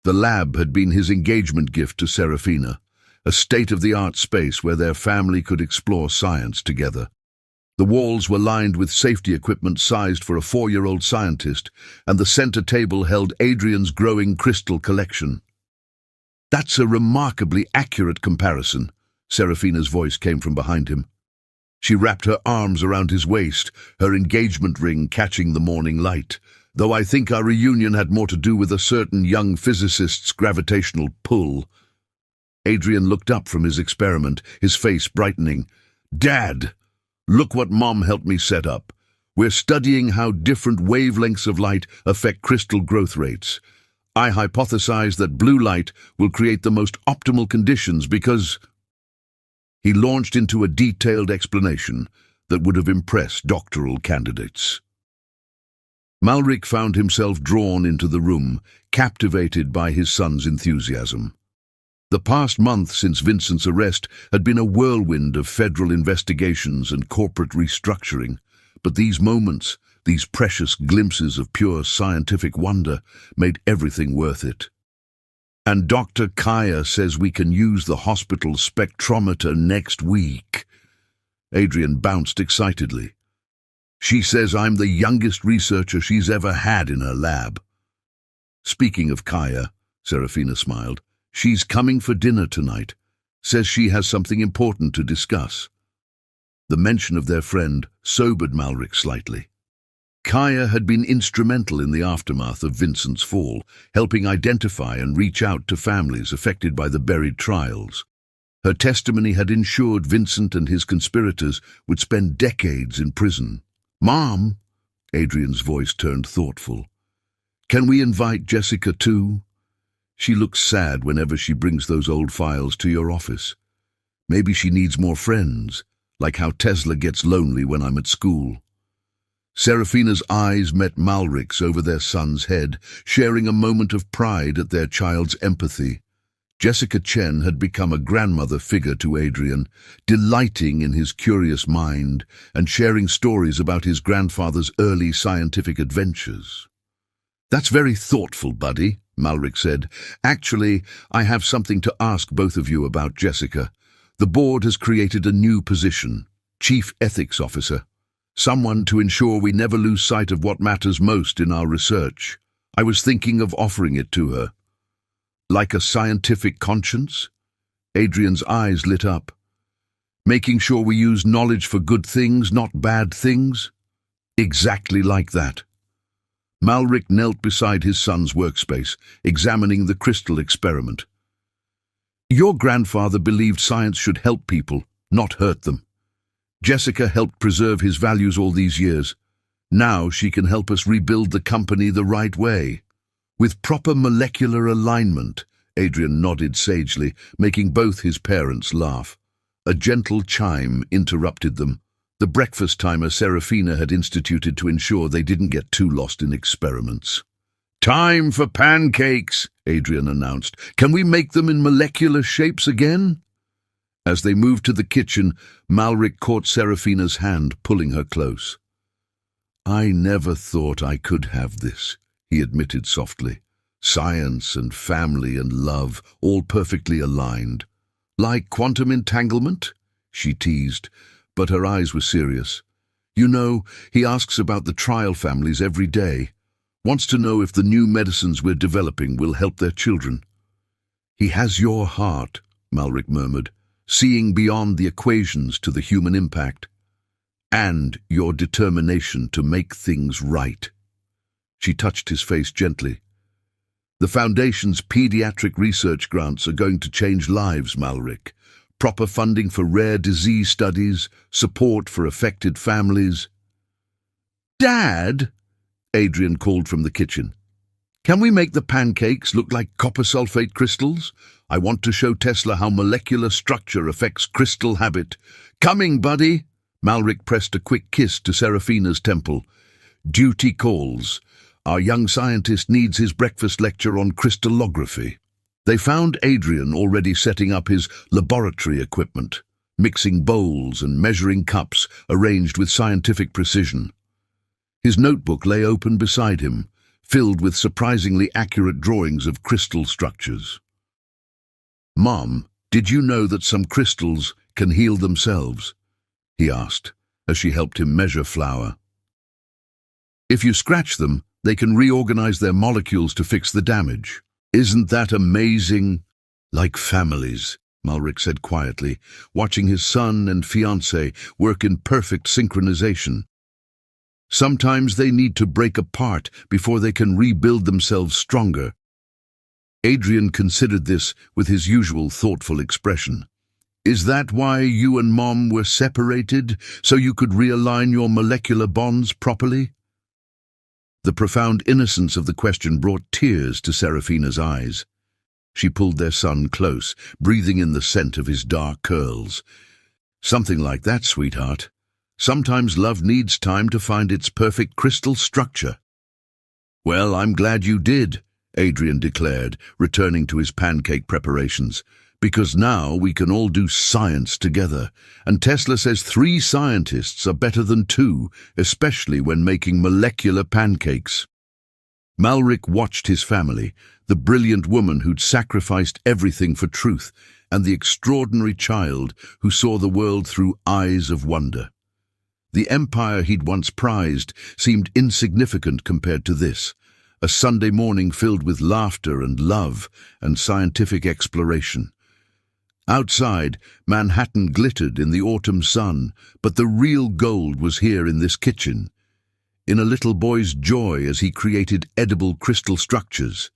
The lab had been his engagement gift to Serafina, a state-of-the-art space where their family could explore science together. The walls were lined with safety equipment sized for a 4-year-old scientist, and the center table held Adrian's growing crystal collection. "That's a remarkably accurate comparison," Serafina's voice came from behind him. She wrapped her arms around his waist, her engagement ring catching the morning light, though I think our reunion had more to do with a certain young physicist's gravitational pull. Adrian looked up from his experiment, his face brightening. "Dad, look what Mom helped me set up. We're studying how different wavelengths of light affect crystal growth rates. I hypothesize that blue light will create the most optimal conditions because—" He launched into a detailed explanation that would have impressed doctoral candidates. Malric found himself drawn into the room, captivated by his son's enthusiasm. The past month since Vincent's arrest had been a whirlwind of federal investigations and corporate restructuring, but these moments, these precious glimpses of pure scientific wonder, made everything worth it. "And Dr. Kaya says we can use the hospital's spectrometer next week." Adrian bounced excitedly. "She says I'm the youngest researcher she's ever had in her lab." "Speaking of Kaya," Serafina smiled, "she's coming for dinner tonight. Says she has something important to discuss." The mention of their friend sobered Malric slightly. Kaya had been instrumental in the aftermath of Vincent's fall, helping identify and reach out to families affected by the buried trials. Her testimony had ensured Vincent and his conspirators would spend decades in prison. "Mom," Adrian's voice turned thoughtful, "can we invite Jessica too? She looks sad whenever she brings those old files to your office. Maybe she needs more friends, like how Tesla gets lonely when I'm at school." Serafina's eyes met Malric's over their son's head, sharing a moment of pride at their child's empathy. Jessica Chen had become a grandmother figure to Adrian, delighting in his curious mind and sharing stories about his grandfather's early scientific adventures. "That's very thoughtful, buddy," Malric said. "Actually, I have something to ask both of you about Jessica. The board has created a new position, Chief Ethics Officer. Someone to ensure we never lose sight of what matters most in our research. I was thinking of offering it to her." "Like a scientific conscience?" Adrian's eyes lit up. "Making sure we use knowledge for good things, not bad things?" "Exactly like that." Malric knelt beside his son's workspace, examining the crystal experiment. "Your grandfather believed science should help people, not hurt them. Jessica helped preserve his values all these years. Now she can help us rebuild the company the right way. With proper molecular alignment," Adrian nodded sagely, making both his parents laugh. A gentle chime interrupted them, the breakfast timer Serafina had instituted to ensure they didn't get too lost in experiments. "Time for pancakes," Adrian announced. "Can we make them in molecular shapes again?" As they moved to the kitchen, Malric caught Serafina's hand, pulling her close. "I never thought I could have this," he admitted softly. "Science and family and love, all perfectly aligned. Like quantum entanglement?" she teased, but her eyes were serious. "You know, he asks about the trial families every day. Wants to know if the new medicines we're developing will help their children." "He has your heart," Malric murmured, "seeing beyond the equations to the human impact. And your determination to make things right." She touched his face gently. "The Foundation's pediatric research grants are going to change lives, Malric. Proper funding for rare disease studies, support for affected families." "Dad," Adrian called from the kitchen, "can we make the pancakes look like copper sulfate crystals? I want to show Tesla how molecular structure affects crystal habit." "Coming, buddy." Malric pressed a quick kiss to Serafina's temple. "Duty calls. Our young scientist needs his breakfast lecture on crystallography." They found Adrian already setting up his laboratory equipment, mixing bowls and measuring cups arranged with scientific precision. His notebook lay open beside him, filled with surprisingly accurate drawings of crystal structures. "Mom, did you know that some crystals can heal themselves?" he asked, as she helped him measure flour. "If you scratch them, they can reorganize their molecules to fix the damage. Isn't that amazing?" "Like families," Malric said quietly, watching his son and fiancée work in perfect synchronization. "Sometimes they need to break apart before they can rebuild themselves stronger." Adrian considered this with his usual thoughtful expression. "Is that why you and Mom were separated, so you could realign your molecular bonds properly?" The profound innocence of the question brought tears to Serafina's eyes. She pulled their son close, breathing in the scent of his dark curls. "Something like that, sweetheart. Sometimes love needs time to find its perfect crystal structure." "Well, I'm glad you did," Adrian declared, returning to his pancake preparations, "because now we can all do science together, and Tesla says 3 scientists are better than 2, especially when making molecular pancakes." Malric watched his family, the brilliant woman who'd sacrificed everything for truth, and the extraordinary child who saw the world through eyes of wonder. The empire he'd once prized seemed insignificant compared to this, a Sunday morning filled with laughter and love and scientific exploration. Outside, Manhattan glittered in the autumn sun, but the real gold was here in this kitchen, in a little boy's joy as he created edible crystal structures.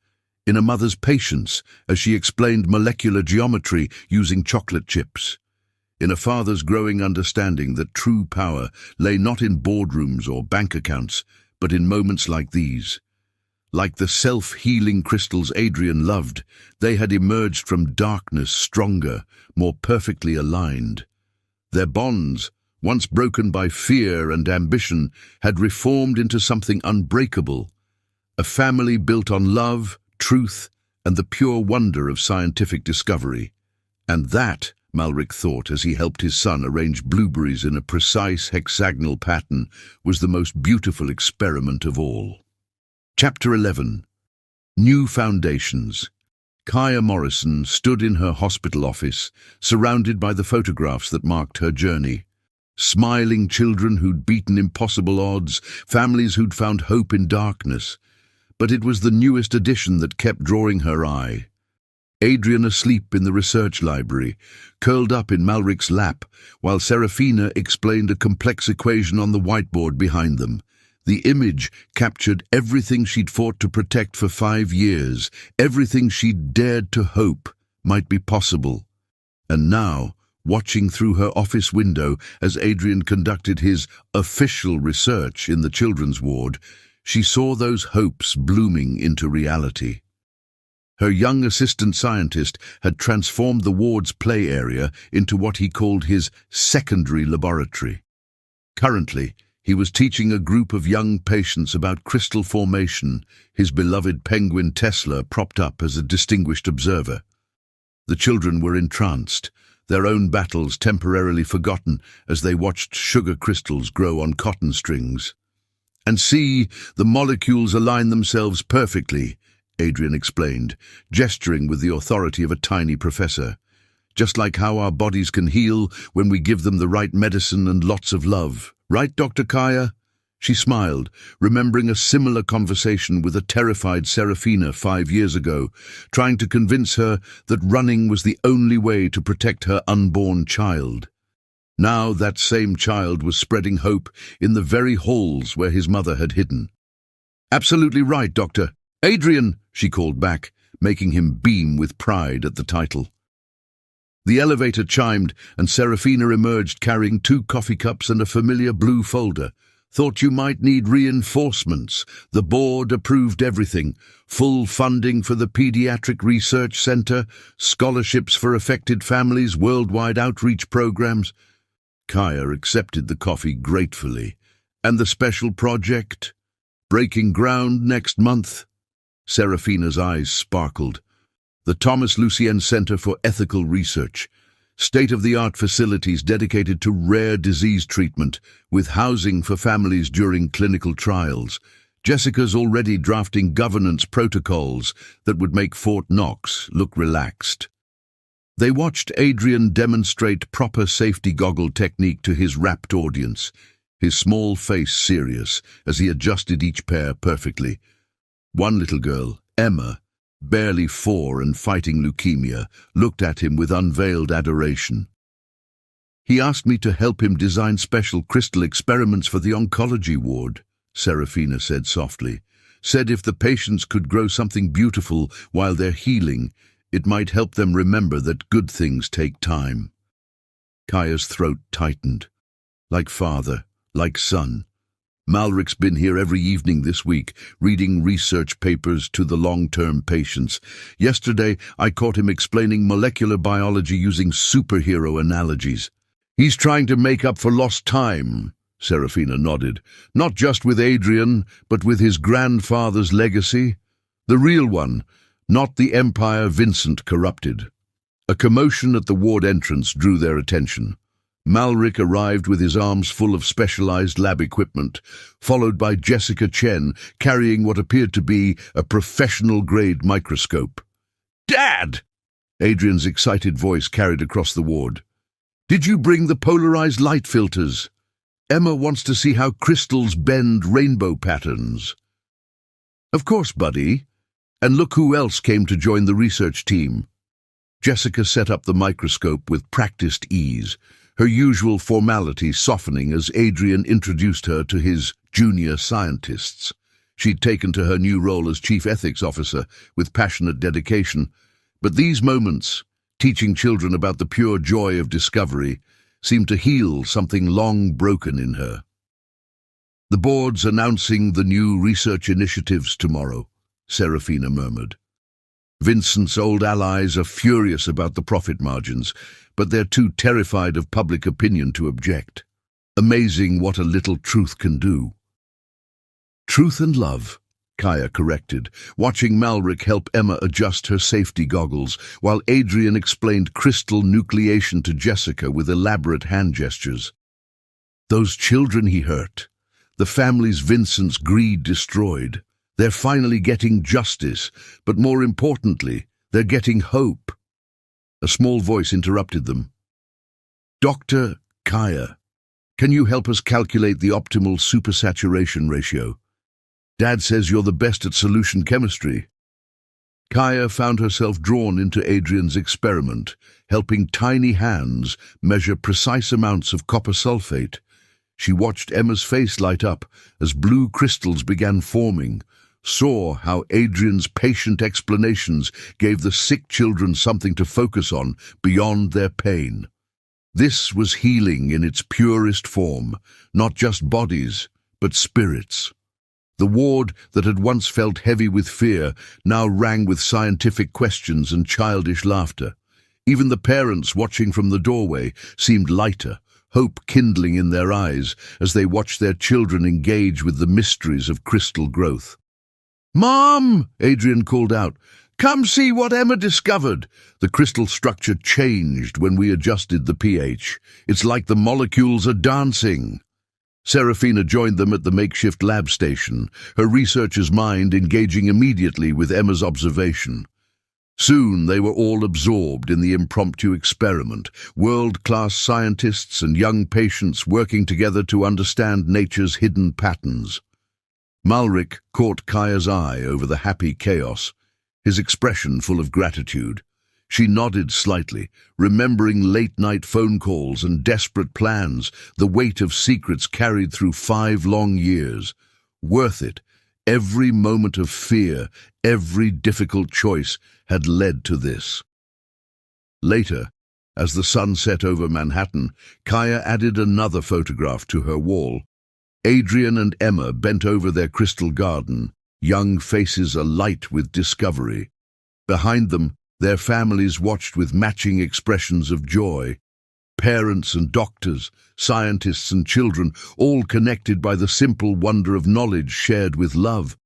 in a mother's patience as she explained molecular geometry using chocolate chips, in a father's growing understanding that true power lay not in boardrooms or bank accounts, but in moments like these. Like the self-healing crystals Adrian loved, they had emerged from darkness stronger, more perfectly aligned. Their bonds, once broken by fear and ambition, had reformed into something unbreakable, a family built on love, truth, and the pure wonder of scientific discovery. And that, Malric thought as he helped his son arrange blueberries in a precise hexagonal pattern, was the most beautiful experiment of all. Chapter 11. New Foundations. Kaya Morrison stood in her hospital office, surrounded by the photographs that marked her journey. Smiling children who'd beaten impossible odds, families who'd found hope in darkness. But it was the newest addition that kept drawing her eye. Adrian asleep in the research library, curled up in Malric's lap, while Serafina explained a complex equation on the whiteboard behind them. The image captured everything she'd fought to protect for 5 years, everything she'd dared to hope might be possible. And now, watching through her office window as Adrian conducted his official research in the children's ward, she saw those hopes blooming into reality. Her young assistant scientist had transformed the ward's play area into what he called his secondary laboratory. Currently, he was teaching a group of young patients about crystal formation, his beloved penguin Tesla propped up as a distinguished observer. The children were entranced, their own battles temporarily forgotten as they watched sugar crystals grow on cotton strings. "And see, the molecules align themselves perfectly," Adrian explained, gesturing with the authority of a tiny professor. "Just like how our bodies can heal when we give them the right medicine and lots of love. Right, Dr. Kaya?" She smiled, remembering a similar conversation with a terrified Serafina 5 years ago, trying to convince her that running was the only way to protect her unborn child. Now that same child was spreading hope in the very halls where his mother had hidden. "Absolutely right, Doctor. Adrian," she called back, making him beam with pride at the title. The elevator chimed, and Serafina emerged carrying 2 coffee cups and a familiar blue folder. "Thought you might need reinforcements. The board approved everything. Full funding for the Pediatric Research Center, scholarships for affected families, worldwide outreach programs." Kaya accepted the coffee gratefully. "And the special project? Breaking ground next month?" Serafina's eyes sparkled. "The Thomas Lucien Center for Ethical Research. State-of-the-art facilities dedicated to rare disease treatment, with housing for families during clinical trials. Jessica's already drafting governance protocols that would make Fort Knox look relaxed." They watched Adrian demonstrate proper safety goggle technique to his rapt audience, his small face serious as he adjusted each pair perfectly. One little girl, Emma, barely 4 and fighting leukemia, looked at him with unveiled adoration. "He asked me to help him design special crystal experiments for the oncology ward," Serafina said softly. "Said if the patients could grow something beautiful while they're healing, it might help them remember that good things take time." Kaya's throat tightened. Like father, like son. Malric's been here every evening this week, reading research papers to the long-term patients. Yesterday, I caught him explaining molecular biology using superhero analogies. "He's trying to make up for lost time," Serafina nodded. "Not just with Adrian, but with his grandfather's legacy. The real one, not the empire Vincent corrupted." A commotion at the ward entrance drew their attention. Malric arrived with his arms full of specialized lab equipment, followed by Jessica Chen carrying what appeared to be a professional-grade microscope. "Dad!" Adrian's excited voice carried across the ward. "Did you bring the polarized light filters? Emma wants to see how crystals bend rainbow patterns." "Of course, buddy. And look who else came to join the research team." Jessica set up the microscope with practiced ease, her usual formality softening as Adrian introduced her to his junior scientists. She'd taken to her new role as Chief Ethics Officer with passionate dedication, but these moments, teaching children about the pure joy of discovery, seemed to heal something long broken in her. "The board's announcing the new research initiatives tomorrow," Serafina murmured. Vincent's old allies are furious about the profit margins, but they're too terrified of public opinion to object. Amazing what a little truth can do. "Truth and love," Kaya corrected, watching Malric help Emma adjust her safety goggles, while Adrian explained crystal nucleation to Jessica with elaborate hand gestures. "Those children he hurt, the families Vincent's greed destroyed, they're finally getting justice, but more importantly, they're getting hope." A small voice interrupted them. "Dr. Kaya, can you help us calculate the optimal supersaturation ratio? Dad says you're the best at solution chemistry." Kaya found herself drawn into Adrian's experiment, helping tiny hands measure precise amounts of copper sulfate. She watched Emma's face light up as blue crystals began forming, saw how Adrian's patient explanations gave the sick children something to focus on beyond their pain. This was healing in its purest form, not just bodies, but spirits. The ward that had once felt heavy with fear now rang with scientific questions and childish laughter. Even the parents watching from the doorway seemed lighter, hope kindling in their eyes as they watched their children engage with the mysteries of crystal growth. "Mom!" Adrian called out. "Come see what Emma discovered." The crystal structure changed when we adjusted the pH. It's like the molecules are dancing. Serafina joined them at the makeshift lab station, her researcher's mind engaging immediately with Emma's observation. Soon they were all absorbed in the impromptu experiment, world-class scientists and young patients working together to understand nature's hidden patterns. Malric caught Kaya's eye over the happy chaos, his expression full of gratitude. She nodded slightly, remembering late-night phone calls and desperate plans, the weight of secrets carried through 5 long years. Worth it. Every moment of fear, every difficult choice had led to this. Later, as the sun set over Manhattan, Kaya added another photograph to her wall. Adrian and Emma bent over their crystal garden, young faces alight with discovery. Behind them, their families watched with matching expressions of joy. Parents and doctors, scientists and children, all connected by the simple wonder of knowledge shared with love.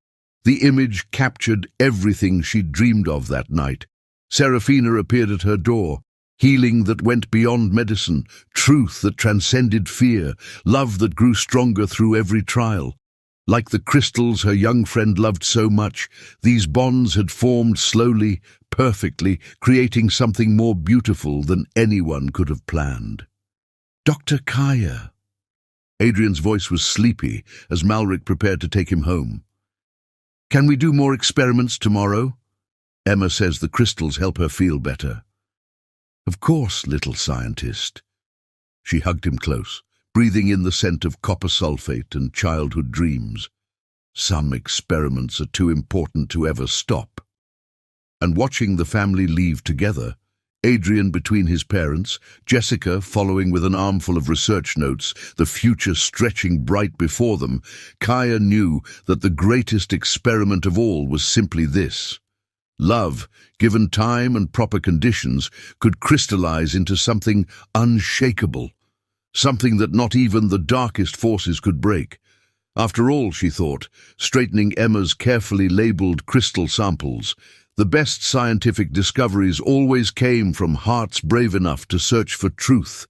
The image captured everything she'd dreamed of that night. Serafina appeared at her door, healing that went beyond medicine, truth that transcended fear, love that grew stronger through every trial. Like the crystals her young friend loved so much, these bonds had formed slowly, perfectly, creating something more beautiful than anyone could have planned. "Dr. Kaya." Adrian's voice was sleepy as Malric prepared to take him home. "Can we do more experiments tomorrow? Emma says the crystals help her feel better." "Of course, little scientist." She hugged him close, breathing in the scent of copper sulfate and childhood dreams. Some experiments are too important to ever stop. And watching the family leave together, Adrian between his parents, Jessica following with an armful of research notes, the future stretching bright before them, Kaya knew that the greatest experiment of all was simply this. Love, given time and proper conditions, could crystallize into something unshakable, something that not even the darkest forces could break. After all, she thought, straightening Emma's carefully labeled crystal samples, the best scientific discoveries always came from hearts brave enough to search for truth,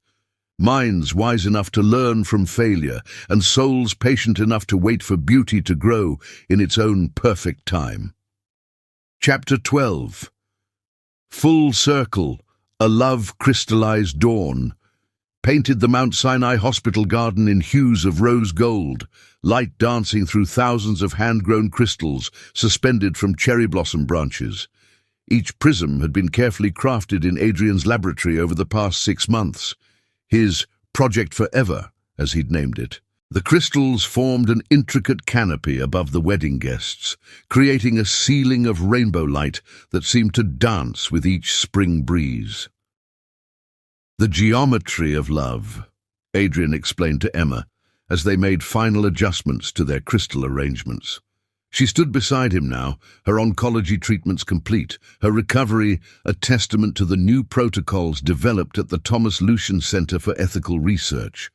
minds wise enough to learn from failure, and souls patient enough to wait for beauty to grow in its own perfect time. Chapter 12. Full Circle, a love crystallized dawn, painted the Mount Sinai Hospital garden in hues of rose gold, light dancing through thousands of hand-grown crystals suspended from cherry blossom branches. Each prism had been carefully crafted in Adrian's laboratory over the past 6 months, his Project Forever, as he'd named it. The crystals formed an intricate canopy above the wedding guests, creating a ceiling of rainbow light that seemed to dance with each spring breeze. "The geometry of love," Adrian explained to Emma, as they made final adjustments to their crystal arrangements. She stood beside him now, her oncology treatments complete, her recovery a testament to the new protocols developed at the Thomas Lucian Center for Ethical Research.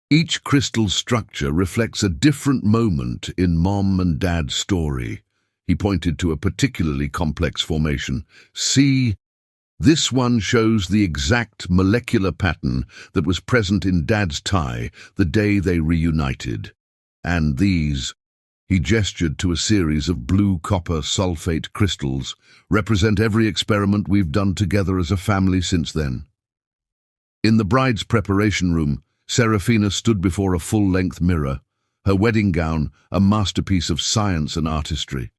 Each crystal structure reflects a different moment in Mom and Dad's story. He pointed to a particularly complex formation. "See, this one shows the exact molecular pattern that was present in Dad's tie the day they reunited. And these," he gestured to a series of blue copper sulfate crystals, "represent every experiment we've done together as a family since then." In the bride's preparation room, Serafina stood before a full-length mirror, her wedding gown a masterpiece of science and artistry.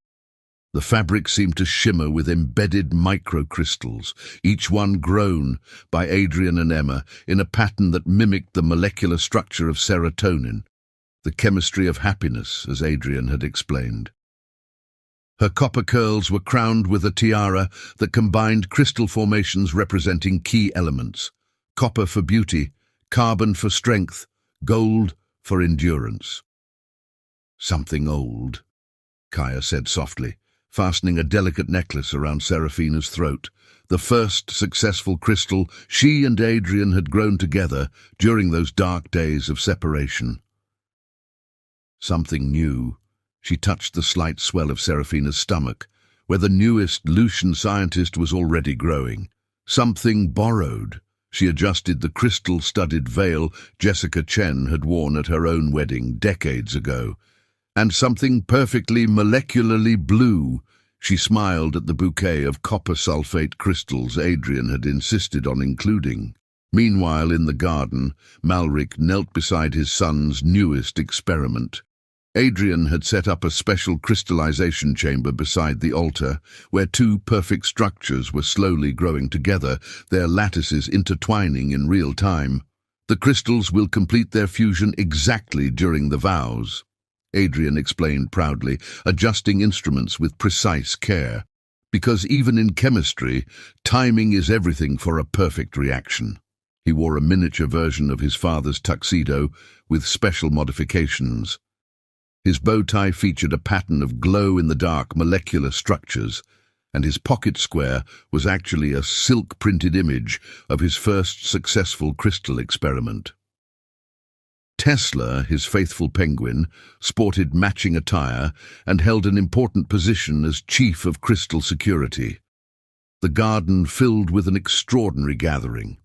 The fabric seemed to shimmer with embedded microcrystals, each one grown by Adrian and Emma in a pattern that mimicked the molecular structure of serotonin, the chemistry of happiness, as Adrian had explained. Her copper curls were crowned with a tiara that combined crystal formations representing key elements: copper for beauty, carbon for strength, gold for endurance. "Something old," Kaya said softly, fastening a delicate necklace around Serafina's throat, the first successful crystal she and Adrian had grown together during those dark days of separation. "Something new." She touched the slight swell of Serafina's stomach, where the newest Lucian scientist was already growing. "Something borrowed." She adjusted the crystal-studded veil Jessica Chen had worn at her own wedding decades ago. "And something perfectly molecularly blue." She smiled at the bouquet of copper sulfate crystals Adrian had insisted on including. Meanwhile, in the garden, Malric knelt beside his son's newest experiment. Adrian had set up a special crystallization chamber beside the altar, where two perfect structures were slowly growing together, their lattices intertwining in real time. "The crystals will complete their fusion exactly during the vows," Adrian explained proudly, adjusting instruments with precise care. "Because even in chemistry, timing is everything for a perfect reaction." He wore a miniature version of his father's tuxedo with special modifications. His bow tie featured a pattern of glow-in-the-dark molecular structures, and his pocket square was actually a silk-printed image of his first successful crystal experiment. Tesla, his faithful penguin, sported matching attire and held an important position as chief of crystal security. The garden filled with an extraordinary gathering.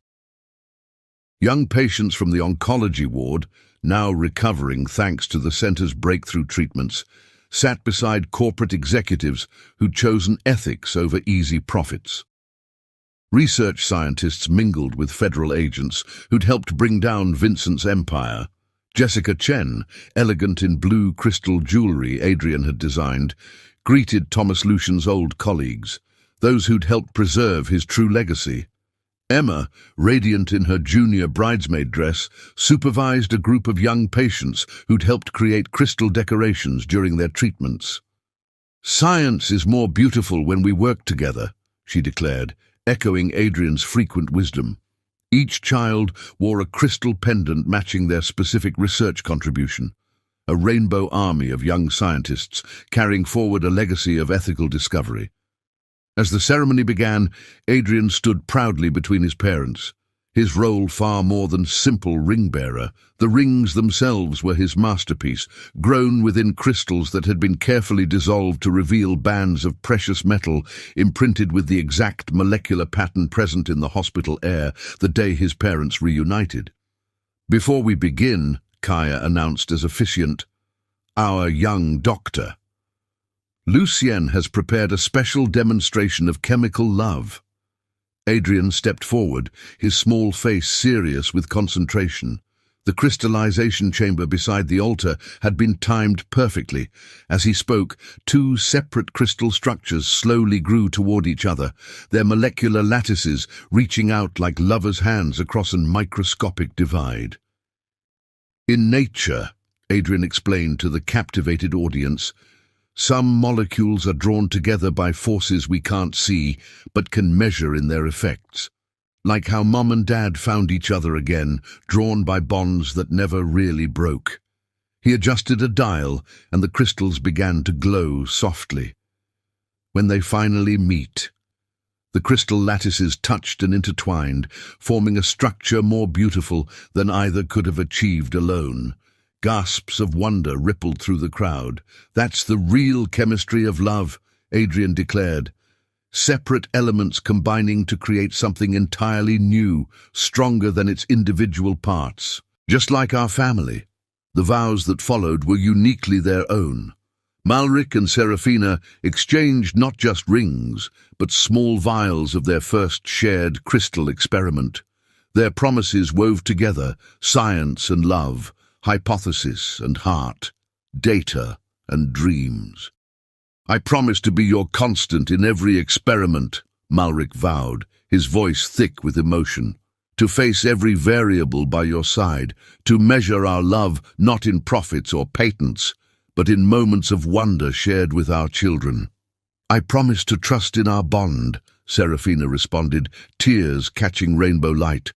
Young patients from the oncology ward, now recovering thanks to the center's breakthrough treatments, sat beside corporate executives who'd chosen ethics over easy profits. Research scientists mingled with federal agents who'd helped bring down Vincent's empire. Jessica Chen, elegant in blue crystal jewelry Adrian had designed, greeted Thomas Lucian's old colleagues, those who'd helped preserve his true legacy. Emma, radiant in her junior bridesmaid dress, supervised a group of young patients who'd helped create crystal decorations during their treatments. "Science is more beautiful when we work together," she declared, echoing Adrian's frequent wisdom. Each child wore a crystal pendant matching their specific research contribution, a rainbow army of young scientists carrying forward a legacy of ethical discovery. As the ceremony began, Adrian stood proudly between his parents, his role far more than simple ring-bearer. The rings themselves were his masterpiece, grown within crystals that had been carefully dissolved to reveal bands of precious metal imprinted with the exact molecular pattern present in the hospital air the day his parents reunited. "Before we begin," Kaya announced as officiant, "our young doctor Lucien has prepared a special demonstration of chemical love." Adrian stepped forward, his small face serious with concentration. The crystallization chamber beside the altar had been timed perfectly. As he spoke, two separate crystal structures slowly grew toward each other, their molecular lattices reaching out like lovers' hands across a microscopic divide. In nature, Adrian explained to the captivated audience, some molecules are drawn together by forces we can't see but can measure in their effects. Like how Mom and Dad found each other again, drawn by bonds that never really broke. He adjusted a dial, and the crystals began to glow softly. When they finally meet, the crystal lattices touched and intertwined, forming a structure more beautiful than either could have achieved alone. Gasps of wonder rippled through the crowd. "That's the real chemistry of love," Adrian declared. "Separate elements combining to create something entirely new, stronger than its individual parts. Just like our family." The vows that followed were uniquely their own. Malric and Serafina exchanged not just rings, but small vials of their first shared crystal experiment. Their promises wove together science and love, hypothesis and heart, data and dreams. "I promise to be your constant in every experiment," Malric vowed, his voice thick with emotion. "To face every variable by your side, to measure our love not in profits or patents, but in moments of wonder shared with our children." "I promise to trust in our bond," Serafina responded, tears catching rainbow light.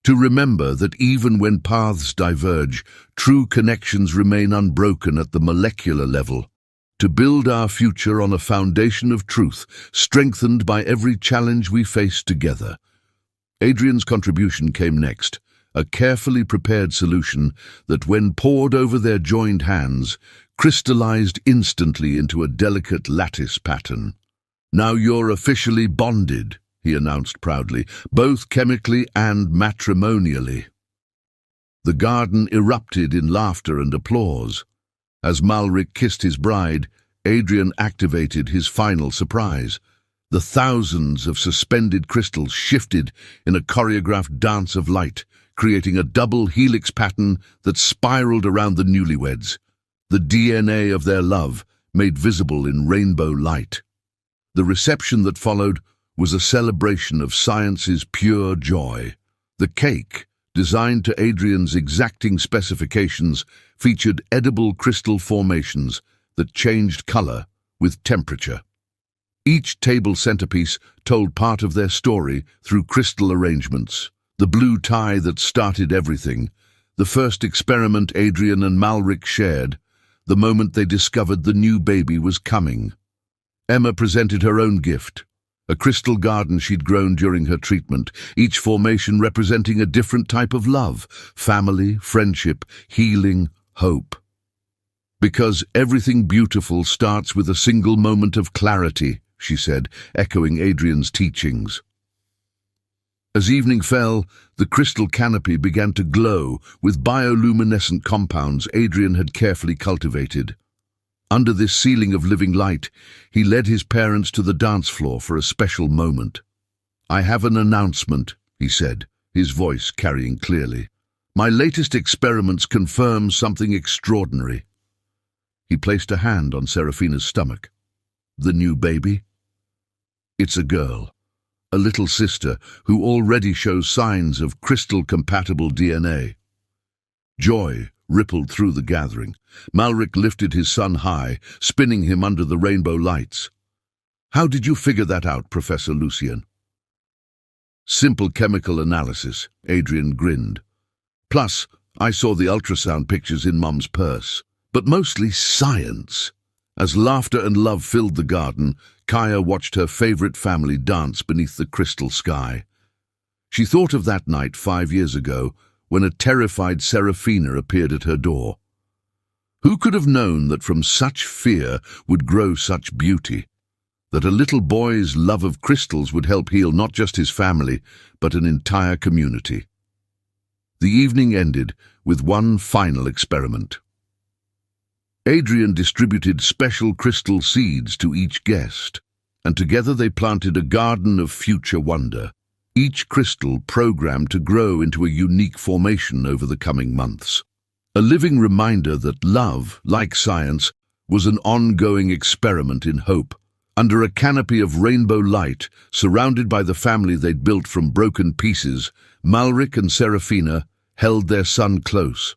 "To remember that even when paths diverge, true connections remain unbroken at the molecular level. To build our future on a foundation of truth, strengthened by every challenge we face together." Adrian's contribution came next, a carefully prepared solution that, when poured over their joined hands, crystallized instantly into a delicate lattice pattern. "Now you're officially bonded," he announced proudly, "both chemically and matrimonially." The garden erupted in laughter and applause. As Malric kissed his bride, Adrian activated his final surprise. The thousands of suspended crystals shifted in a choreographed dance of light, creating a double helix pattern that spiraled around the newlyweds, the DNA of their love made visible in rainbow light. The reception that followed was a celebration of science's pure joy. The cake, designed to Adrian's exacting specifications, featured edible crystal formations that changed color with temperature. Each table centerpiece told part of their story through crystal arrangements. The blue tie that started everything, the first experiment Adrian and Malric shared, the moment they discovered the new baby was coming. Emma presented her own gift, a crystal garden she'd grown during her treatment, each formation representing a different type of love: family, friendship, healing, hope. "Because everything beautiful starts with a single moment of clarity," she said, echoing Adrian's teachings. As evening fell, the crystal canopy began to glow with bioluminescent compounds Adrian had carefully cultivated. Under this ceiling of living light, he led his parents to the dance floor for a special moment. "I have an announcement," he said, his voice carrying clearly. "My latest experiments confirm something extraordinary." He placed a hand on Serafina's stomach. "The new baby? It's a girl, a little sister who already shows signs of crystal-compatible DNA." Joy rippled through the gathering. Malric lifted his son high, spinning him under the rainbow lights. "How did you figure that out, Professor Lucien?" "Simple chemical analysis," Adrian grinned. "Plus, I saw the ultrasound pictures in Mum's purse. But mostly science." As laughter and love filled the garden, Kaya watched her favorite family dance beneath the crystal sky. She thought of that night 5 years ago, when a terrified Serafina appeared at her door. Who could have known that from such fear would grow such beauty? That a little boy's love of crystals would help heal not just his family, but an entire community. The evening ended with one final experiment. Adrian distributed special crystal seeds to each guest, and together they planted a garden of future wonder, each crystal programmed to grow into a unique formation over the coming months. A living reminder that love, like science, was an ongoing experiment in hope. Under a canopy of rainbow light, surrounded by the family they'd built from broken pieces, Malric and Serafina held their son close,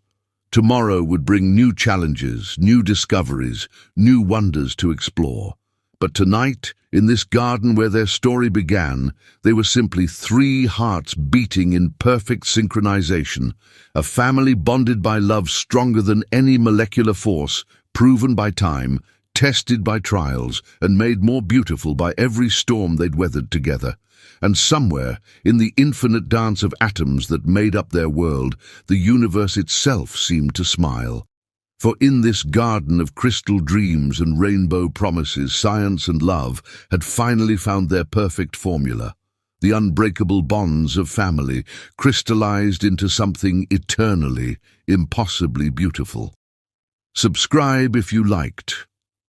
Tomorrow would bring new challenges, new discoveries, new wonders to explore. But tonight, in this garden where their story began, they were simply three hearts beating in perfect synchronization, a family bonded by love stronger than any molecular force, proven by time, tested by trials, and made more beautiful by every storm they'd weathered together. And somewhere, in the infinite dance of atoms that made up their world, the universe itself seemed to smile. For in this garden of crystal dreams and rainbow promises, science and love had finally found their perfect formula. The unbreakable bonds of family crystallized into something eternally, impossibly beautiful. Subscribe if you liked.